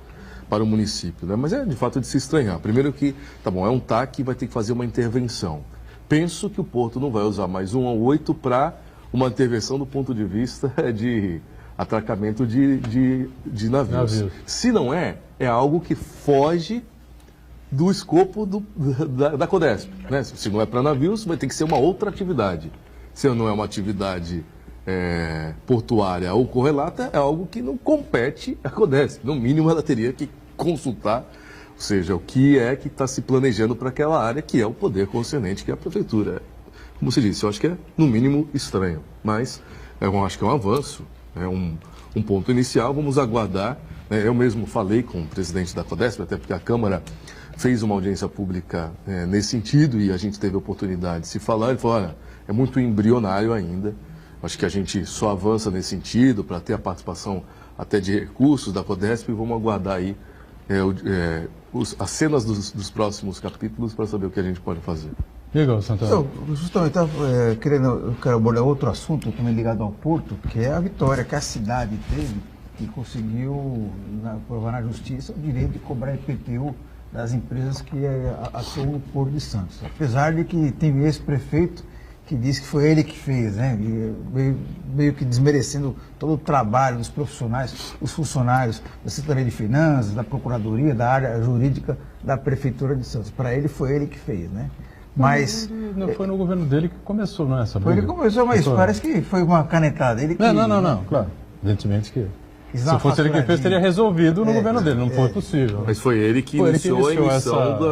para o município, né? Mas de fato de se estranhar. Primeiro que, é um TAC e vai ter que fazer uma intervenção. Penso que o Porto não vai usar mais 1 ao 8 para uma intervenção do ponto de vista de atracamento de navios. Se não é algo que foge do escopo da CODESP, né? Se não é para navios, vai ter que ser uma outra atividade. Se não é uma atividade portuária ou correlata, é algo que não compete à CODESP. No mínimo, ela teria que consultar, ou seja, o que está se planejando para aquela área, que é o poder concernente, que é a prefeitura. Como se disse, eu acho que é, no mínimo, estranho. Mas eu acho que é um avanço, é um ponto inicial. Vamos aguardar. Eu mesmo falei com o presidente da CODESP, até porque a Câmara fez uma audiência pública nesse sentido e a gente teve a oportunidade de se falar. Ele falou, olha, é muito embrionário ainda. Acho que a gente só avança nesse sentido para ter a participação até de recursos da CODESP e vamos aguardar aí as cenas dos próximos capítulos para saber o que a gente pode fazer. Diga, Santana. Então, justamente, eu quero abordar outro assunto também ligado ao Porto, que é a vitória que a cidade teve, que conseguiu provar na justiça o direito de cobrar IPTU das empresas que atuam no Porto de Santos. Apesar de que tem ex-prefeito que diz que foi ele que fez, né? Meio que desmerecendo todo o trabalho dos profissionais, os funcionários da Secretaria de Finanças, da Procuradoria, da área jurídica da Prefeitura de Santos. Para ele, foi ele que fez, né? Mas... Não foi no governo dele que começou, não é essa briga? Foi ele que começou, mas parece que foi uma canetada. Ele que, não, claro. Evidentemente que... Se fosse ele que fez, teria resolvido no governo dele, não foi possível. Mas foi ele que iniciou a emissão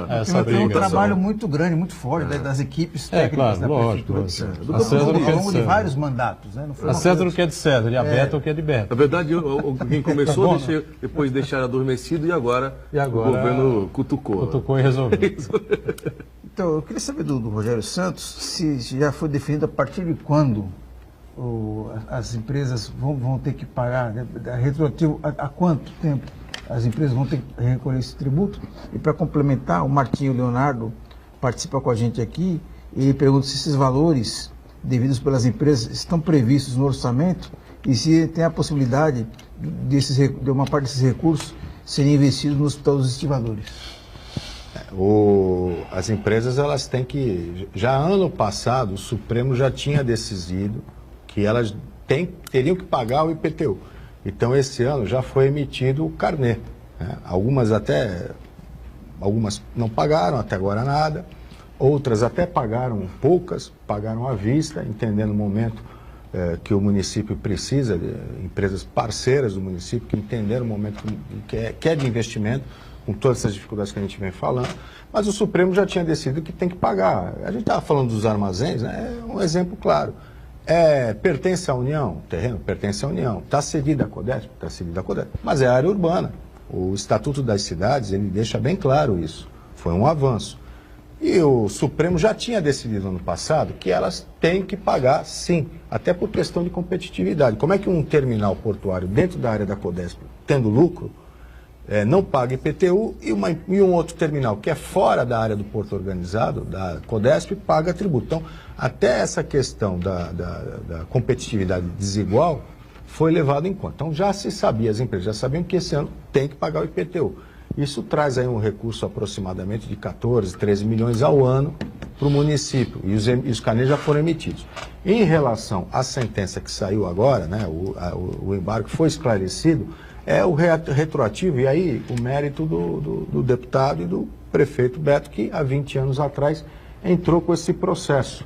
essa briga. Foi um trabalho muito grande, muito forte das equipes técnicas da Prefeitura de Santos. Ao longo de vários mandatos. Né? A César o que é de César e a Beto o que é de Beto. Na verdade, quem começou, depois deixaram adormecido e agora o governo cutucou. Cutucou e resolveu. Então, eu queria saber do Rogério Santos se já foi definido a partir de quando as empresas vão ter que pagar, né, retroativo, há quanto tempo as empresas vão ter que recolher esse tributo. E para complementar, o Martinho Leonardo participa com a gente aqui e ele pergunta se esses valores devidos pelas empresas estão previstos no orçamento e se tem a possibilidade de uma parte desses recursos serem investidos no Hospital dos Estivadores. As empresas, elas têm que... Já ano passado, o Supremo já tinha decidido que elas teriam que pagar o IPTU. Então, esse ano já foi emitido o carnê. Né? Algumas não pagaram, até agora nada. Outras até pagaram, poucas pagaram à vista, entendendo o momento que o município precisa, empresas parceiras do município, que entenderam o momento que é de investimento, com todas essas dificuldades que a gente vem falando, mas o Supremo já tinha decidido que tem que pagar. A gente estava falando dos armazéns, né? É um exemplo claro. Pertence à União? O terreno pertence à União. Está cedido à CODESP? Está cedido à CODESP. Mas é área urbana. O Estatuto das Cidades, ele deixa bem claro isso. Foi um avanço. E o Supremo já tinha decidido ano passado que elas têm que pagar, sim, até por questão de competitividade. Como é que um terminal portuário dentro da área da CODESP, tendo lucro, não paga IPTU e um outro terminal que é fora da área do porto organizado, da CODESP, paga tributo. Então, até essa questão da competitividade desigual foi levado em conta. Então, já se sabia, as empresas já sabiam que esse ano tem que pagar o IPTU. Isso traz aí um recurso aproximadamente de 14, 13 milhões ao ano para o município, e os carnês já foram emitidos. Em relação à sentença que saiu agora, né, o embargo foi esclarecido, é o retroativo, e aí o mérito do deputado e do prefeito Beto, que há 20 anos atrás entrou com esse processo.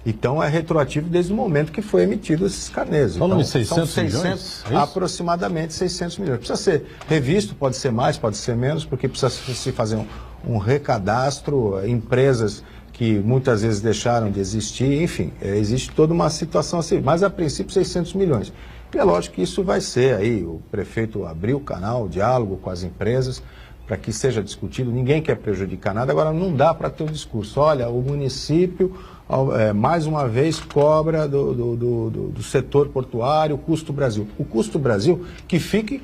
Então é retroativo desde o momento que foi emitido esses carnês. Então, são 600 milhões? Aproximadamente 600 milhões. Precisa ser revisto, pode ser mais, pode ser menos, porque precisa se fazer um recadastro, empresas que muitas vezes deixaram de existir, enfim, existe toda uma situação assim, mas a princípio 600 milhões. E é lógico que isso vai ser aí, o prefeito abriu o canal, o diálogo com as empresas, para que seja discutido, ninguém quer prejudicar nada, agora não dá para ter um discurso, olha, o município, mais uma vez, cobra do setor portuário o custo Brasil. O custo Brasil que fique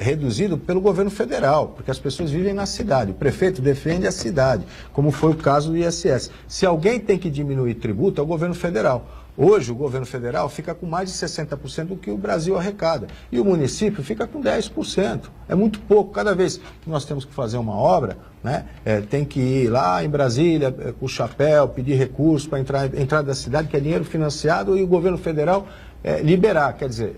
reduzido pelo governo federal, porque as pessoas vivem na cidade, o prefeito defende a cidade, como foi o caso do ISS. Se alguém tem que diminuir tributo, é o governo federal. Hoje, o governo federal fica com mais de 60% do que o Brasil arrecada. E o município fica com 10%. É muito pouco. Cada vez que nós temos que fazer uma obra, né, tem que ir lá em Brasília, com o chapéu, pedir recurso para entrar da cidade, que é dinheiro financiado, e o governo federal liberar. Quer dizer,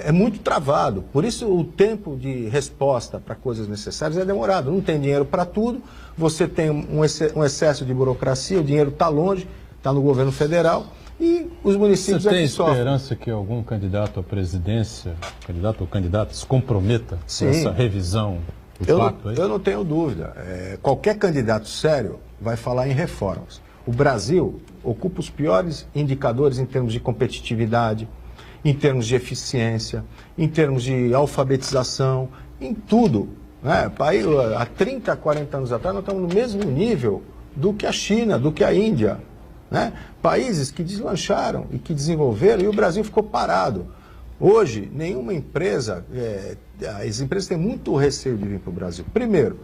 é muito travado. Por isso, o tempo de resposta para coisas necessárias é demorado. Não tem dinheiro para tudo, você tem um excesso de burocracia, o dinheiro está longe, está no governo federal e os municípios... Você tem esperança que algum candidato à presidência, candidato ou candidata, se comprometa com essa revisão do pacto aí? Eu não tenho dúvida. Qualquer candidato sério vai falar em reformas. O Brasil ocupa os piores indicadores em termos de competitividade, em termos de eficiência, em termos de alfabetização, em tudo. Né? Há 30, 40 anos atrás, nós estamos no mesmo nível do que a China, do que a Índia. Né? Países que deslancharam e que desenvolveram, e o Brasil ficou parado. Hoje, nenhuma empresa, as empresas têm muito receio de vir para o Brasil. Primeiro,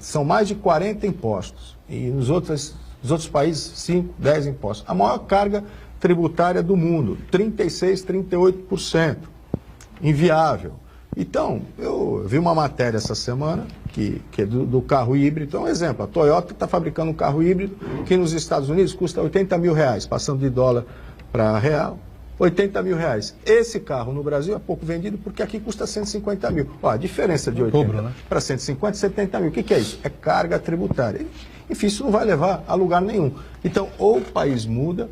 são mais de 40 impostos, e nos outros países, 5, 10 impostos. A maior carga tributária do mundo, 36%, 38%. Inviável. Então, eu vi uma matéria essa semana que é do carro híbrido. Então, um exemplo, a Toyota está fabricando um carro híbrido que nos Estados Unidos custa R$80 mil, passando de dólar para real, R$80 mil. Esse carro no Brasil é pouco vendido porque aqui custa 150 mil. Ó, a diferença de 80 para 150, 70 mil. O que é isso? É carga tributária. Enfim, isso não vai levar a lugar nenhum. Então, ou o país muda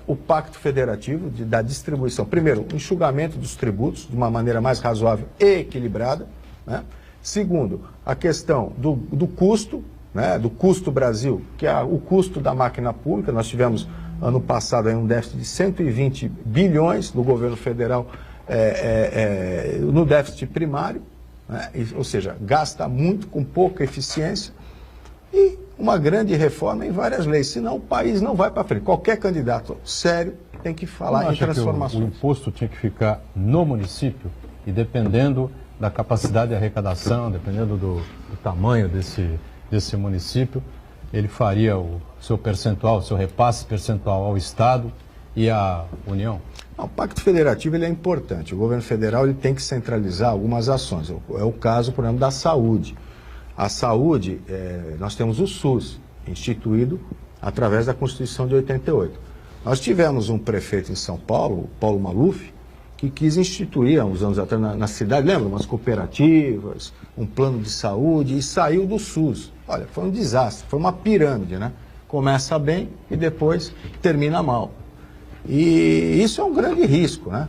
o pacto federativo da distribuição. Primeiro, o enxugamento dos tributos de uma maneira mais razoável e equilibrada, né? Segundo, a questão do custo, né? Do custo Brasil, que é o custo da máquina pública. Nós tivemos, ano passado, um déficit de 120 bilhões do governo federal no déficit primário, né? Ou seja, gasta muito com pouca eficiência. E uma grande reforma em várias leis, senão o país não vai para frente. Qualquer candidato sério tem que falar em transformações. O imposto tinha que ficar no município e dependendo da capacidade de arrecadação, dependendo do tamanho desse município, ele faria o seu percentual, o seu repasse percentual ao Estado e à União? O Pacto Federativo ele é importante. O governo federal ele tem que centralizar algumas ações. É o caso, por exemplo, da saúde. A saúde, nós temos o SUS, instituído através da Constituição de 88. Nós tivemos um prefeito em São Paulo, Paulo Maluf, que quis instituir, há uns anos atrás, na cidade, lembra? Umas cooperativas, um plano de saúde, e saiu do SUS. Olha, foi um desastre, foi uma pirâmide, né? Começa bem e depois termina mal. E isso é um grande risco, né?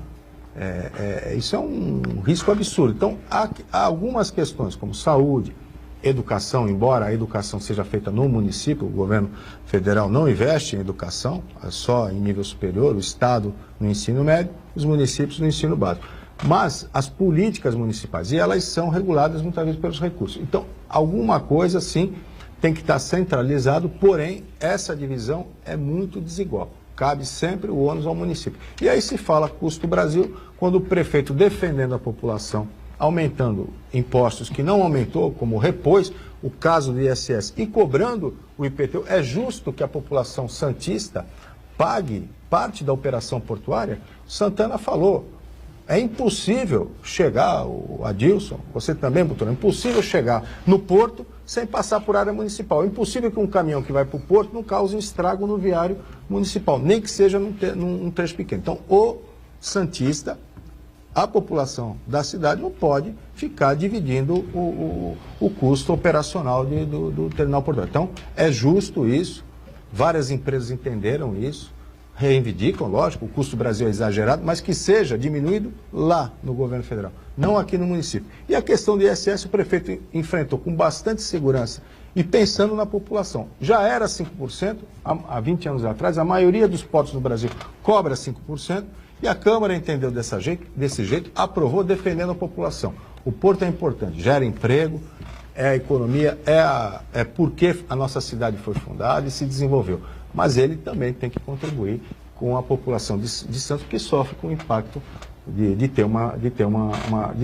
Isso é um risco absurdo. Então, há algumas questões, como saúde, educação, embora a educação seja feita no município, o governo federal não investe em educação, é só em nível superior, o Estado no ensino médio, os municípios no ensino básico. Mas as políticas municipais, e elas são reguladas muitas vezes pelos recursos. Então, alguma coisa, sim, tem que estar centralizado, porém, essa divisão é muito desigual. Cabe sempre o ônus ao município. E aí se fala custo Brasil, quando o prefeito defendendo a população, aumentando impostos que não aumentou, como repôs o caso do ISS e cobrando o IPTU, é justo que a população santista pague parte da operação portuária? Santana falou, é impossível chegar, o Adilson, você também, doutor, é impossível chegar no porto sem passar por área municipal. É impossível que um caminhão que vai para o porto não cause um estrago no viário municipal, nem que seja num trecho pequeno. Então, o santista, a população da cidade não pode ficar dividindo o custo operacional do terminal portuário. Então, é justo isso, várias empresas entenderam isso, reivindicam, lógico, o custo do Brasil é exagerado, mas que seja diminuído lá no governo federal, não aqui no município. E a questão do ISS, o prefeito enfrentou com bastante segurança e pensando na população. Já era 5%, há 20 anos atrás, a maioria dos portos no Brasil cobra 5%, e a Câmara entendeu desse jeito, aprovou defendendo a população. O porto é importante, gera emprego, é a economia, é porque a nossa cidade foi fundada e se desenvolveu. Mas ele também tem que contribuir com a população de Santos, que sofre com o impacto de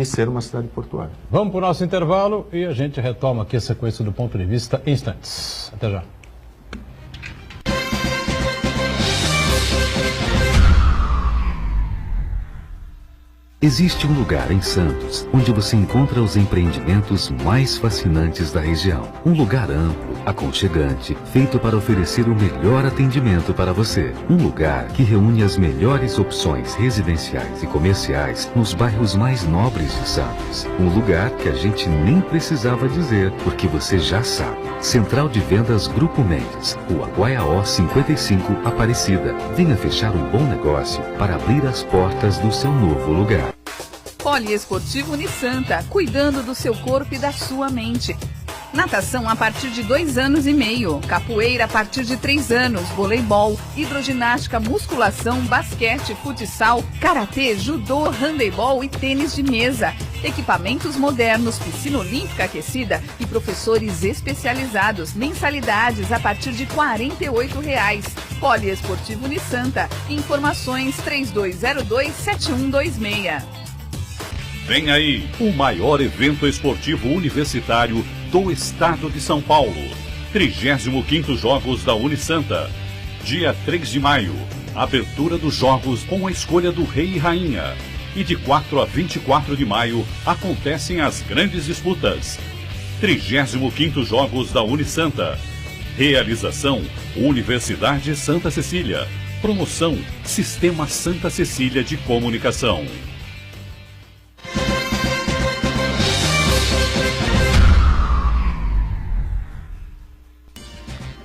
ser uma cidade portuária. Vamos para o nosso intervalo e a gente retoma aqui a sequência do Ponto de Vista em instantes. Até já. Existe um lugar em Santos onde você encontra os empreendimentos mais fascinantes da região. Um lugar amplo, aconchegante, feito para oferecer o melhor atendimento para você. Um lugar que reúne as melhores opções residenciais e comerciais nos bairros mais nobres de Santos. Um lugar que a gente nem precisava dizer, porque você já sabe. Central de Vendas Grupo Mendes, Rua Guaiaó 55, Aparecida. Venha fechar um bom negócio para abrir as portas do seu novo lugar. Poliesportivo Unisanta, cuidando do seu corpo e da sua mente. Natação a partir de 2 anos e meio, capoeira a partir de 3 anos, voleibol, hidroginástica, musculação, basquete, futsal, karatê, judô, handebol e tênis de mesa. Equipamentos modernos, piscina olímpica aquecida e professores especializados. Mensalidades a partir de R$ 48,00. Poliesportivo Unisanta. Informações 3202-7126. Vem aí o maior evento esportivo universitário do estado de São Paulo. 35º Jogos da Unisanta. Dia 3 de maio. Abertura dos Jogos com a escolha do Rei e Rainha. e de 4 a 24 de maio acontecem as grandes disputas. 35º Jogos da Unisanta. Realização: Universidade Santa Cecília. Promoção: Sistema Santa Cecília de Comunicação.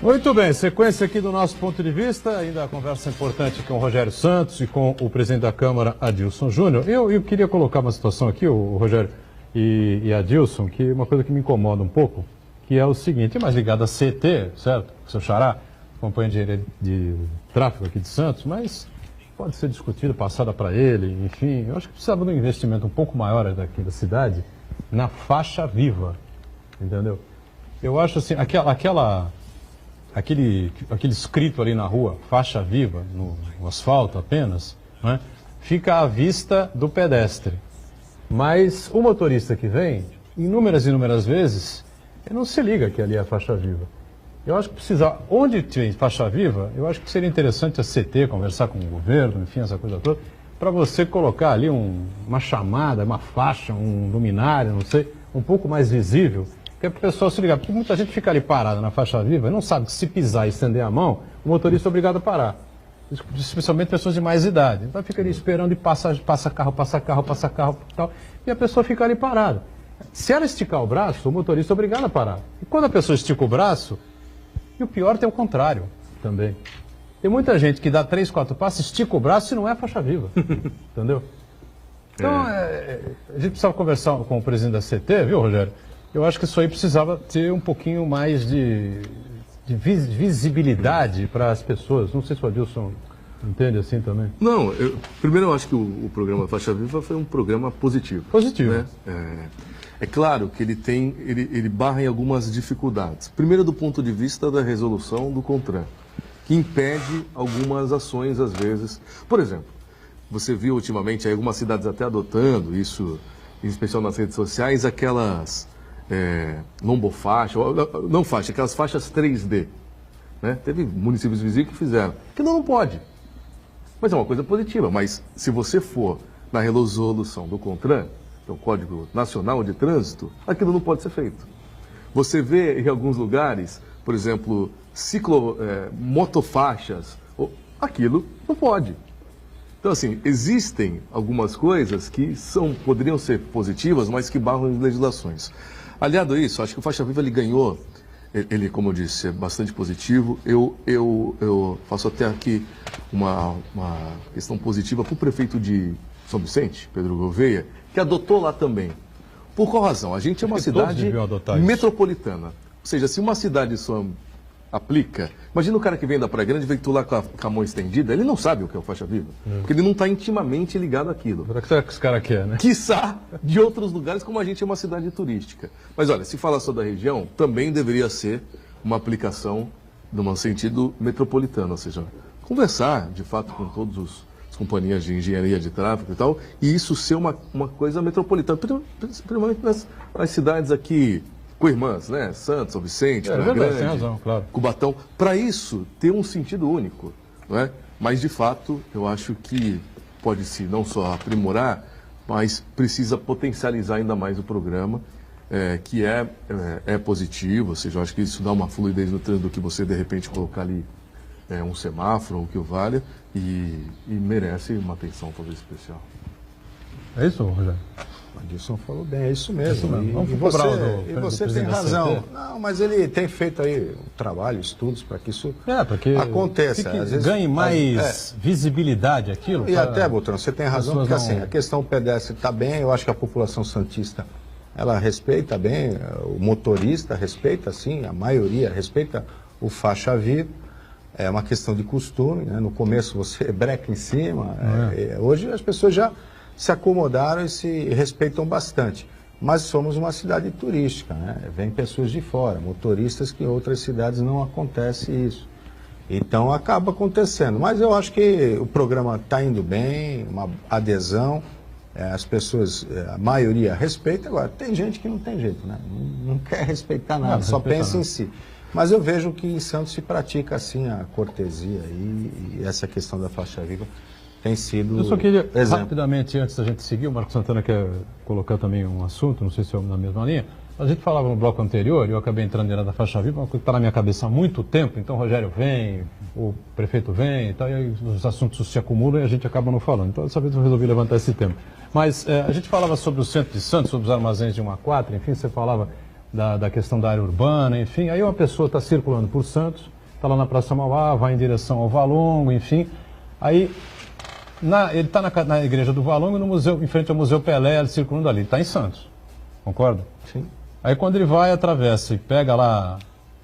Muito bem, sequência aqui do nosso ponto de vista, ainda a conversa importante com o Rogério Santos e com o presidente da Câmara, Adilson Júnior. Eu queria colocar uma situação aqui, o Rogério e Adilson, que uma coisa que me incomoda um pouco, que é o seguinte, é mais ligado a CT, certo? O seu Xará, companhia de tráfego aqui de Santos, mas pode ser discutido, passada para ele, enfim. Eu acho que precisava de um investimento um pouco maior daqui da cidade na faixa viva, entendeu? Eu acho assim, aquele escrito ali na rua, faixa viva, no asfalto apenas, né, fica à vista do pedestre. Mas o motorista que vem, inúmeras vezes, ele não se liga que ali é a faixa viva. Eu acho que precisa, onde tem faixa viva, eu acho que seria interessante a CT conversar com o governo, enfim, essa coisa toda, para você colocar ali uma chamada, uma faixa, um luminário, não sei, um pouco mais visível, que é para o pessoal se ligar. Porque muita gente fica ali parada na faixa viva e não sabe que se pisar e estender a mão, o motorista é obrigado a parar. Especialmente pessoas de mais idade. Então fica ali esperando e passa carro e tal. E a pessoa fica ali parada. Se ela esticar o braço, o motorista é obrigado a parar. E quando a pessoa estica o braço, e o pior tem o contrário também. Tem muita gente que dá 3, 4 passos, estica o braço e não é a faixa viva. Entendeu? Então, a gente precisava conversar com o presidente da CT, viu, Rogério? Eu acho que isso aí precisava ter um pouquinho mais de visibilidade para as pessoas. Não sei se o Adilson entende assim também. Não, primeiro eu acho que o programa Faixa Viva foi um programa positivo. Positivo. Né? É claro que ele barra em algumas dificuldades. Primeiro do ponto de vista da resolução do CONTRAN, que impede algumas ações às vezes. Por exemplo, você viu ultimamente aí algumas cidades até adotando isso, em especial nas redes sociais, aquelas lombofaixa, não faixa, aquelas faixas 3D. Né? Teve municípios vizinhos que fizeram. Que não pode. Mas é uma coisa positiva. Mas se você for na resolução do CONTRAN, que é o Código Nacional de Trânsito, aquilo não pode ser feito. Você vê em alguns lugares, por exemplo, motofaixas, aquilo não pode. Então, assim, existem algumas coisas que poderiam ser positivas, mas que barram as legislações. Aliado a isso, acho que o Faixa Viva ele ganhou, ele, como eu disse, é bastante positivo. Eu faço até aqui uma questão positiva para o prefeito de São Vicente, Pedro Gouveia, que adotou lá também. Por qual razão? A gente é uma cidade metropolitana. Ou seja, se uma cidade só aplica... Imagina o cara que vem da Praia Grande e vem tu lá com a mão estendida, ele não sabe o que é o Faixa Viva. Porque ele não está intimamente ligado àquilo. O que será que esse cara quer, né? Quiçá de outros lugares, como a gente é uma cidade turística. Mas olha, se falar só da região, também deveria ser uma aplicação num sentido metropolitano. Ou seja, conversar, de fato, com todas as companhias de engenharia de tráfego e tal, e isso ser uma coisa metropolitana, principalmente nas cidades aqui co-irmãs, né? Santos, São Vicente, Praia Grande, tem razão, claro. Cubatão. Para isso ter um sentido único, não é? Mas, de fato, eu acho que pode-se não só aprimorar, mas precisa potencializar ainda mais o programa, que é positivo, ou seja, eu acho que isso dá uma fluidez no trânsito do que você, de repente, colocar ali um semáforo, ou o que o valha, e merece uma atenção talvez especial. É isso, Rogério? O Adilson falou bem, é isso mesmo. Vamos E você tem razão. Não, mas ele tem feito aí um trabalho, estudos para que isso aconteça. Às vezes, ganhe mais visibilidade aquilo. E até, Botrão, você tem razão, porque assim, a questão pedestre está bem, eu acho que a população santista, ela respeita bem, o motorista respeita, sim, a maioria respeita o faixa viva. É uma questão de costume, né? No começo você breca em cima, hoje as pessoas já se acomodaram e se respeitam bastante. Mas somos uma cidade turística, né? Vem pessoas de fora, motoristas que em outras cidades não acontece isso. Então acaba acontecendo. Mas eu acho que o programa está indo bem, uma adesão, as pessoas, a maioria respeita. Agora, tem gente que não tem jeito, né? Não quer respeitar nada, só pensa em si. Mas eu vejo que em Santos se pratica assim a cortesia e essa questão da faixa viva tem sido Eu só queria, exemplo. rapidamente, antes da gente seguir, o Marco Santana quer colocar também um assunto, não sei se é na mesma linha. A gente falava no bloco anterior, e eu acabei entrando direto da faixa viva, uma coisa que está na minha cabeça há muito tempo, então o Rogério vem, o prefeito vem e tal, e aí os assuntos se acumulam e a gente acaba não falando. Então, dessa vez eu resolvi levantar esse tema. Mas a gente falava sobre o centro de Santos, sobre os armazéns de 1 a 4, enfim, você falava da questão da área urbana, enfim. Aí uma pessoa está circulando por Santos, está lá na Praça Mauá, vai em direção ao Valongo, enfim. Aí ele está na igreja do Valongo, no museu, em frente ao Museu Pelé, ele circulando ali. Ele está em Santos, concorda? Sim. Aí quando ele vai, atravessa e pega lá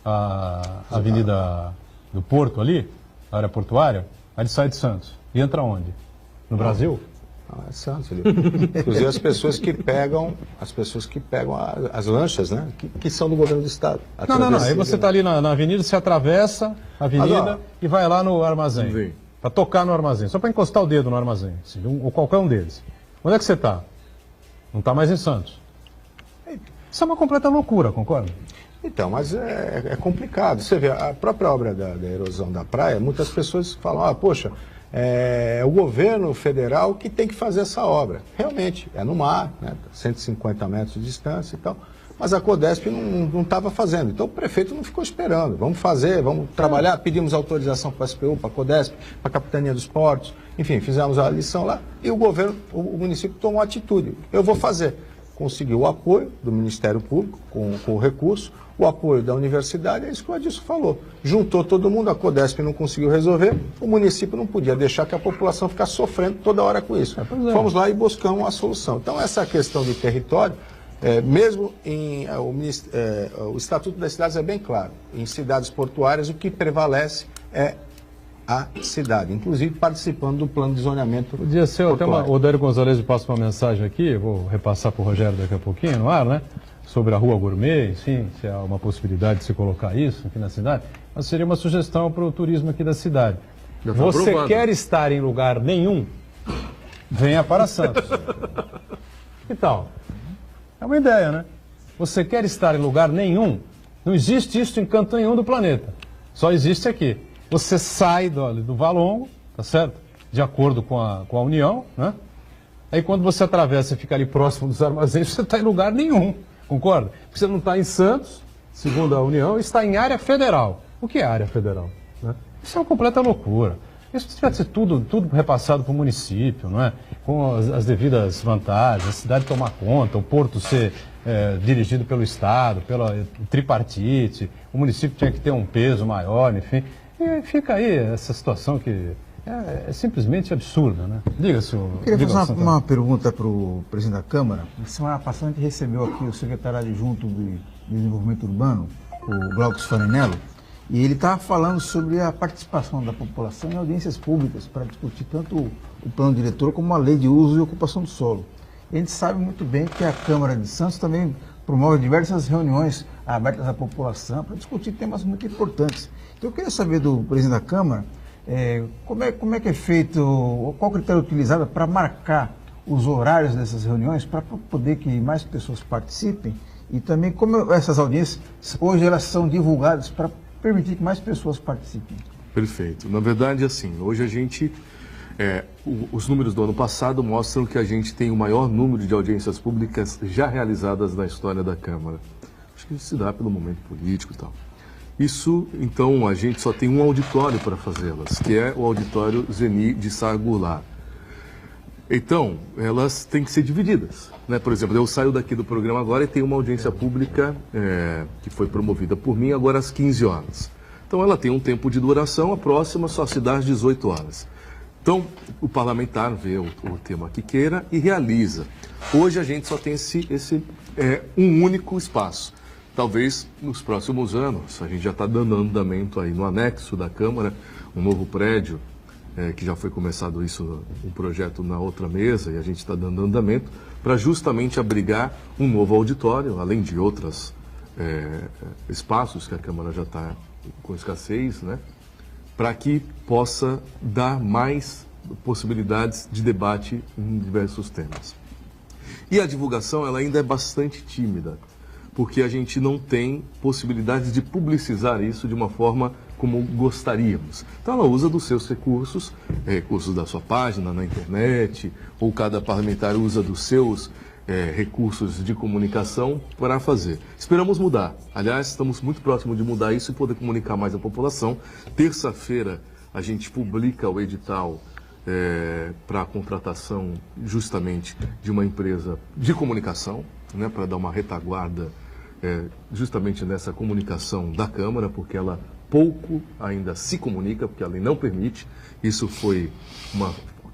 a Avenida do Porto ali, a área portuária, aí ele sai de Santos. E entra onde? No Brasil? É Santos ali. Inclusive as pessoas que pegam as lanchas, né? Que são do governo do estado. Não. Aí você está ali na avenida, você atravessa a avenida e vai lá no armazém. Para tocar no armazém, só para encostar o dedo no armazém, ou qualquer um deles. Onde é que você está? Não está mais em Santos. Isso é uma completa loucura, concorda? Então, mas é complicado. Você vê, a própria obra da erosão da praia, muitas pessoas falam, poxa, é o governo federal que tem que fazer essa obra. Realmente, é no mar, né, 150 metros de distância e tal, mas a Codesp não estava fazendo. Então o prefeito não ficou esperando. Vamos fazer, vamos trabalhar, pedimos autorização para a SPU, para a Codesp, para a Capitania dos Portos, enfim, fizemos a lição lá e o município tomou atitude. Eu vou fazer. Conseguiu o apoio do Ministério Público com o recurso, o apoio da universidade, é isso que o Adilson falou. Juntou todo mundo, a Codesp não conseguiu resolver, o município não podia deixar que a população ficasse sofrendo toda hora com isso. Fomos lá e buscamos a solução. Então, essa questão do território, mesmo o Estatuto das Cidades é bem claro. Em cidades portuárias, o que prevalece é a cidade, inclusive participando do plano de zoneamento. Podia ser até o Dário Gonzalez me passa uma mensagem aqui, eu vou repassar para o Rogério daqui a pouquinho no ar, né? Sobre a Rua Gourmet, enfim, se há uma possibilidade de se colocar isso aqui na cidade, mas seria uma sugestão para o turismo aqui da cidade. Você quer estar em lugar nenhum? Venha para Santos. Que tal? É uma ideia, né? Você quer estar em lugar nenhum? Não existe isso em canto nenhum do planeta. Só existe aqui. Você sai do Valongo, tá certo? De acordo com a União, né? Aí quando você atravessa e fica ali próximo dos armazéns, você está em lugar nenhum, concorda? Porque você não está em Santos, segundo a União, e está em área federal. O que é área federal? Né? Isso é uma completa loucura. Isso devia ser tudo repassado para o município, não é? Com as devidas vantagens, a cidade tomar conta, o porto ser dirigido pelo Estado, pela tripartite, o município tinha que ter um peso maior, enfim. E fica aí essa situação que é simplesmente absurda, né? Diga, senhor. Eu queria fazer uma pergunta para o presidente da Câmara. Na semana passada a gente recebeu aqui o secretário adjunto de Desenvolvimento Urbano, o Glaucus Farinello, e ele estava falando sobre a participação da população em audiências públicas para discutir tanto o plano diretor como a lei de uso e ocupação do solo. E a gente sabe muito bem que a Câmara de Santos também promove diversas reuniões abertas à população para discutir temas muito importantes. Então eu queria saber do presidente da Câmara como é que é feito, qual critério utilizado para marcar os horários dessas reuniões para poder que mais pessoas participem e também como essas audiências hoje elas são divulgadas para permitir que mais pessoas participem. Perfeito. Na verdade, assim, hoje a gente, os números do ano passado mostram que a gente tem o maior número de audiências públicas já realizadas na história da Câmara. Acho que isso se dá pelo momento político e tal. Isso, então, a gente só tem um auditório para fazê-las, que é o auditório Zeni de Sá Goulart. Então, elas têm que ser divididas, né? Por exemplo, eu saio daqui do programa agora e tem uma audiência pública que foi promovida por mim agora às 15 horas. Então, ela tem um tempo de duração, a próxima só se dá às 18 horas. Então, o parlamentar vê o tema que queira e realiza. Hoje a gente só tem um único espaço. Talvez nos próximos anos, a gente já está dando andamento aí no anexo da Câmara, um novo prédio, que já foi começado um projeto na outra mesa, e a gente está dando andamento para justamente abrigar um novo auditório, além de outros espaços que a Câmara já está com escassez, né, para que possa dar mais possibilidades de debate em diversos temas. E a divulgação ela ainda é bastante tímida, porque a gente não tem possibilidade de publicizar isso de uma forma como gostaríamos. Então ela usa dos seus recursos, recursos da sua página, na internet, ou cada parlamentar usa dos seus recursos de comunicação para fazer. Esperamos mudar. Aliás, estamos muito próximos de mudar isso e poder comunicar mais à população. Terça-feira a gente publica o edital para a contratação justamente de uma empresa de comunicação, né, para dar uma retaguarda justamente nessa comunicação da Câmara, porque ela pouco ainda se comunica, porque a lei não permite. Isso foi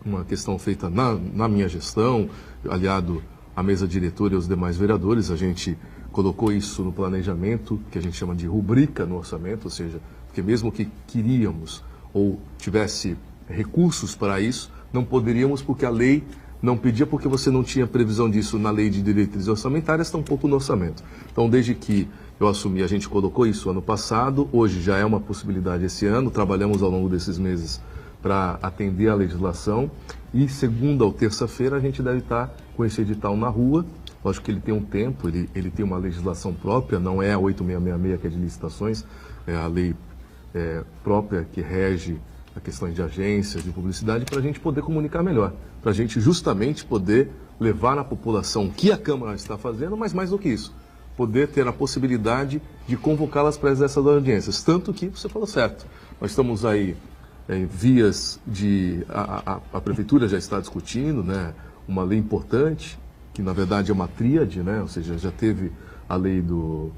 uma questão feita na minha gestão, aliado à mesa diretora e aos demais vereadores. A gente colocou isso no planejamento, que a gente chama de rubrica no orçamento, ou seja, porque mesmo que queríamos ou tivesse recursos para isso, não poderíamos porque a lei não pedia, porque você não tinha previsão disso na lei de diretrizes orçamentárias, tampouco no orçamento. Então, desde que eu assumi, a gente colocou isso ano passado, hoje já é uma possibilidade esse ano, trabalhamos ao longo desses meses para atender a legislação e segunda ou terça-feira a gente deve estar com esse edital na rua. Lógico que ele tem um tempo, ele tem uma legislação própria, não é a 8666 que é de licitações, é a lei própria que rege a questões de agências, de publicidade, para a gente poder comunicar melhor, para a gente justamente poder levar na população o que a Câmara está fazendo, mas mais do que isso, poder ter a possibilidade de convocá-las para essas audiências. Tanto que, você falou certo, nós estamos aí em vias de... A Prefeitura já está discutindo, né, uma lei importante, que na verdade é uma tríade, né, ou seja, já teve a lei do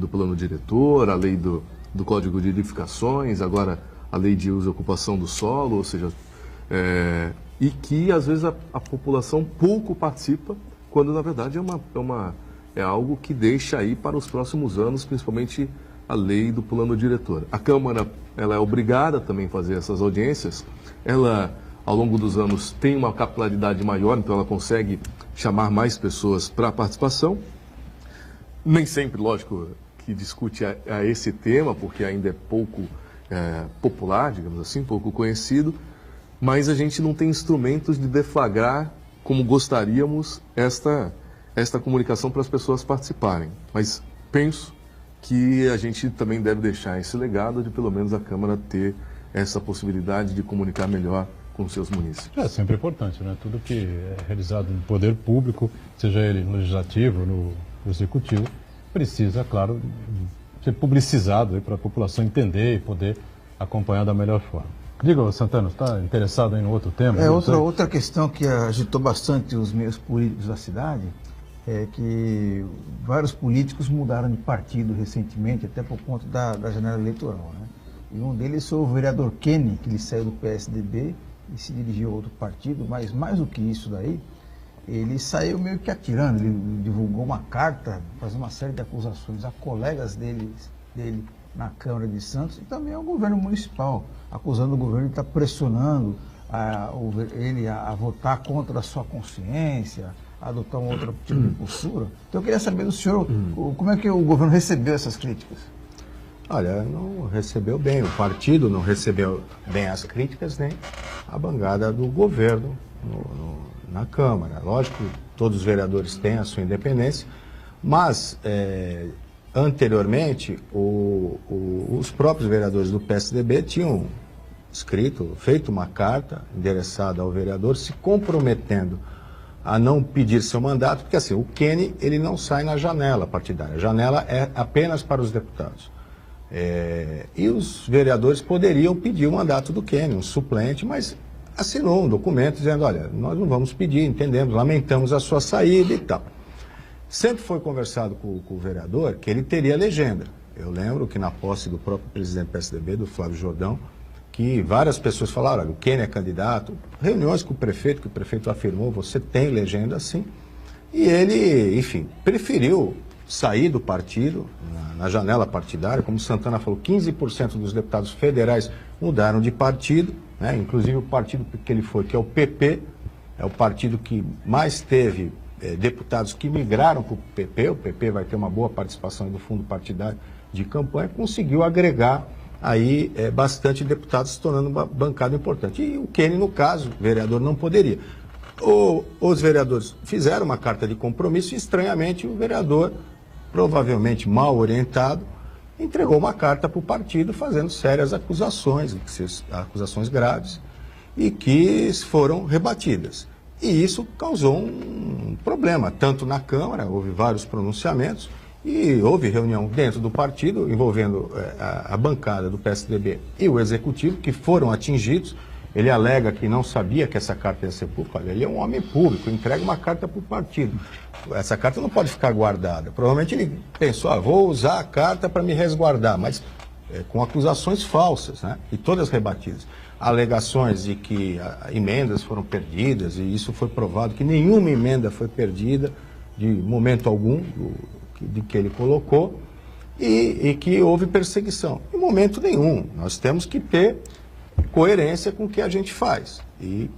plano diretor, a lei do Código de Edificações, agora a lei de uso e ocupação do solo, ou seja, e que às vezes a população pouco participa, quando na verdade é algo que deixa aí para os próximos anos, principalmente a lei do plano diretor. A Câmara, ela é obrigada também a fazer essas audiências, ela ao longo dos anos tem uma capilaridade maior, então ela consegue chamar mais pessoas para a participação, nem sempre, lógico, que discute a esse tema, porque ainda é pouco popular, digamos assim, pouco conhecido, mas a gente não tem instrumentos de deflagrar como gostaríamos esta comunicação para as pessoas participarem. Mas penso que a gente também deve deixar esse legado de pelo menos a Câmara ter essa possibilidade de comunicar melhor com os seus munícipes. É sempre importante, né? Tudo que é realizado no poder público, seja ele no legislativo, no executivo, precisa, claro, ser publicizado para a população entender e poder acompanhar da melhor forma. Diga, Santana, está interessado em outro tema? Outra questão que agitou bastante os meios políticos da cidade é que vários políticos mudaram de partido recentemente, até por conta da janela eleitoral, né? E um deles foi o vereador Kenny, que ele saiu do PSDB e se dirigiu a outro partido, mas mais do que isso daí, ele saiu meio que atirando, ele divulgou uma carta, fazendo uma série de acusações a colegas dele na Câmara de Santos e também ao governo municipal, acusando o governo de estar pressionando ele a votar contra a sua consciência, a adotar um outro tipo de postura. Então eu queria saber do senhor, como é que o governo recebeu essas críticas? Olha, não recebeu bem, o partido não recebeu bem as críticas, nem a bancada do governo na Câmara. Lógico que todos os vereadores têm a sua independência, mas anteriormente os próprios vereadores do PSDB tinham feito uma carta endereçada ao vereador se comprometendo a não pedir seu mandato, porque assim, o Kenny ele não sai na janela partidária, a janela é apenas para os deputados. E os vereadores poderiam pedir o mandato do Kenny, um suplente, mas assinou um documento dizendo, olha, nós não vamos pedir, entendemos, lamentamos a sua saída e tal. Sempre foi conversado com o vereador que ele teria legenda. Eu lembro que na posse do próprio presidente do PSDB, do Flávio Jordão, que várias pessoas falaram, olha, o Kenny é candidato, reuniões com o prefeito, que o prefeito afirmou, você tem legenda sim. E ele, enfim, preferiu sair do partido, na janela partidária, como o Santana falou, 15% dos deputados federais mudaram de partido, né? Inclusive o partido que ele foi, que é o PP, é o partido que mais teve deputados que migraram para o PP vai ter uma boa participação do fundo partidário de campanha, conseguiu agregar aí bastante deputados, se tornando uma bancada importante. E o Kenny, no caso, o vereador não poderia. Os vereadores fizeram uma carta de compromisso e, estranhamente, o vereador, provavelmente mal orientado, entregou uma carta para o partido fazendo sérias acusações graves, e que foram rebatidas. E isso causou um problema, tanto na Câmara, houve vários pronunciamentos, e houve reunião dentro do partido, envolvendo a bancada do PSDB e o Executivo, que foram atingidos. Ele alega que não sabia que essa carta ia ser pública. Olha, ele é um homem público, entrega uma carta para o partido. Essa carta não pode ficar guardada. Provavelmente ele pensou, vou usar a carta para me resguardar, mas com acusações falsas, né? E todas rebatidas. Alegações de que emendas foram perdidas, e isso foi provado que nenhuma emenda foi perdida, de momento algum, de que ele colocou, e que houve perseguição. Em momento nenhum. Nós temos que ter coerência com o que a gente faz e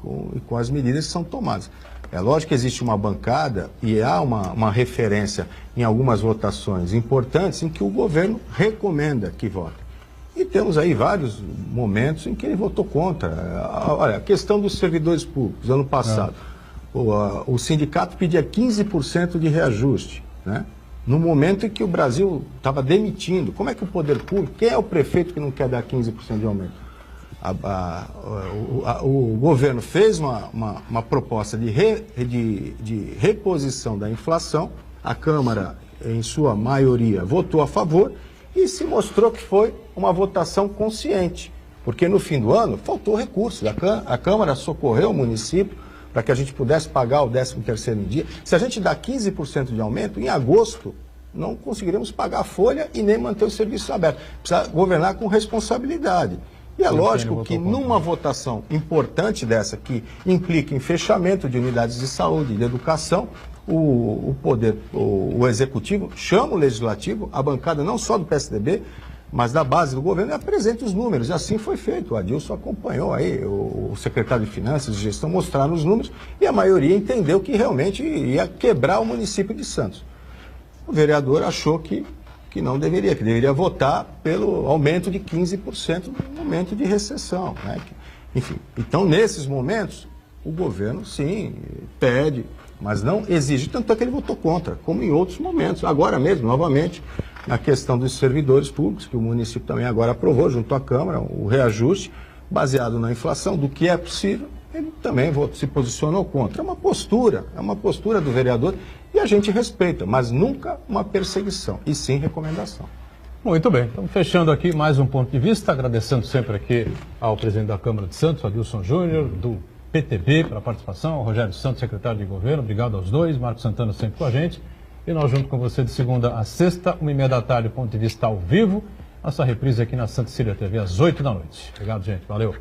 com as medidas que são tomadas. É lógico que existe uma bancada e há uma referência em algumas votações importantes em que o governo recomenda que vote. E temos aí vários momentos em que ele votou contra. Olha, a questão dos servidores públicos, ano passado, o sindicato pedia 15% de reajuste, né? No momento em que o Brasil estava demitindo. Como é que o poder público, quem é o prefeito que não quer dar 15% de aumento? O governo fez uma proposta de reposição da inflação, a Câmara, em sua maioria, votou a favor e se mostrou que foi uma votação consciente, porque no fim do ano faltou recursos, a Câmara socorreu o município para que a gente pudesse pagar o 13º em dia. Se a gente dá 15% de aumento, em agosto não conseguiremos pagar a folha e nem manter os serviços abertos. Precisa governar com responsabilidade. E é lógico que numa votação importante dessa, que implica em fechamento de unidades de saúde e de educação, o Executivo chama o Legislativo, a bancada não só do PSDB, mas da base do governo, e apresenta os números. E assim foi feito. O Adilson acompanhou aí, o secretário de Finanças e Gestão mostraram os números, e a maioria entendeu que realmente ia quebrar o município de Santos. O vereador achou que não deveria, que deveria votar pelo aumento de 15% no momento de recessão, né? Enfim, então nesses momentos, o governo sim pede, mas não exige, tanto é que ele votou contra, como em outros momentos. Agora mesmo, novamente, na questão dos servidores públicos, que o município também agora aprovou junto à Câmara, o reajuste baseado na inflação, do que é possível, ele também se posicionou contra. É uma postura do vereador, e a gente respeita, mas nunca uma perseguição, e sim recomendação. Muito bem, estamos fechando aqui mais um ponto de vista, agradecendo sempre aqui ao presidente da Câmara de Santos, Adilson Júnior, do PTB, pela participação, ao Rogério Santos, secretário de Governo, obrigado aos dois, Marcos Santana sempre com a gente, e nós junto com você de segunda a sexta, 13h, ponto de vista ao vivo, nossa reprise aqui na Santa Cecília TV às 8 da noite. Obrigado, gente, valeu.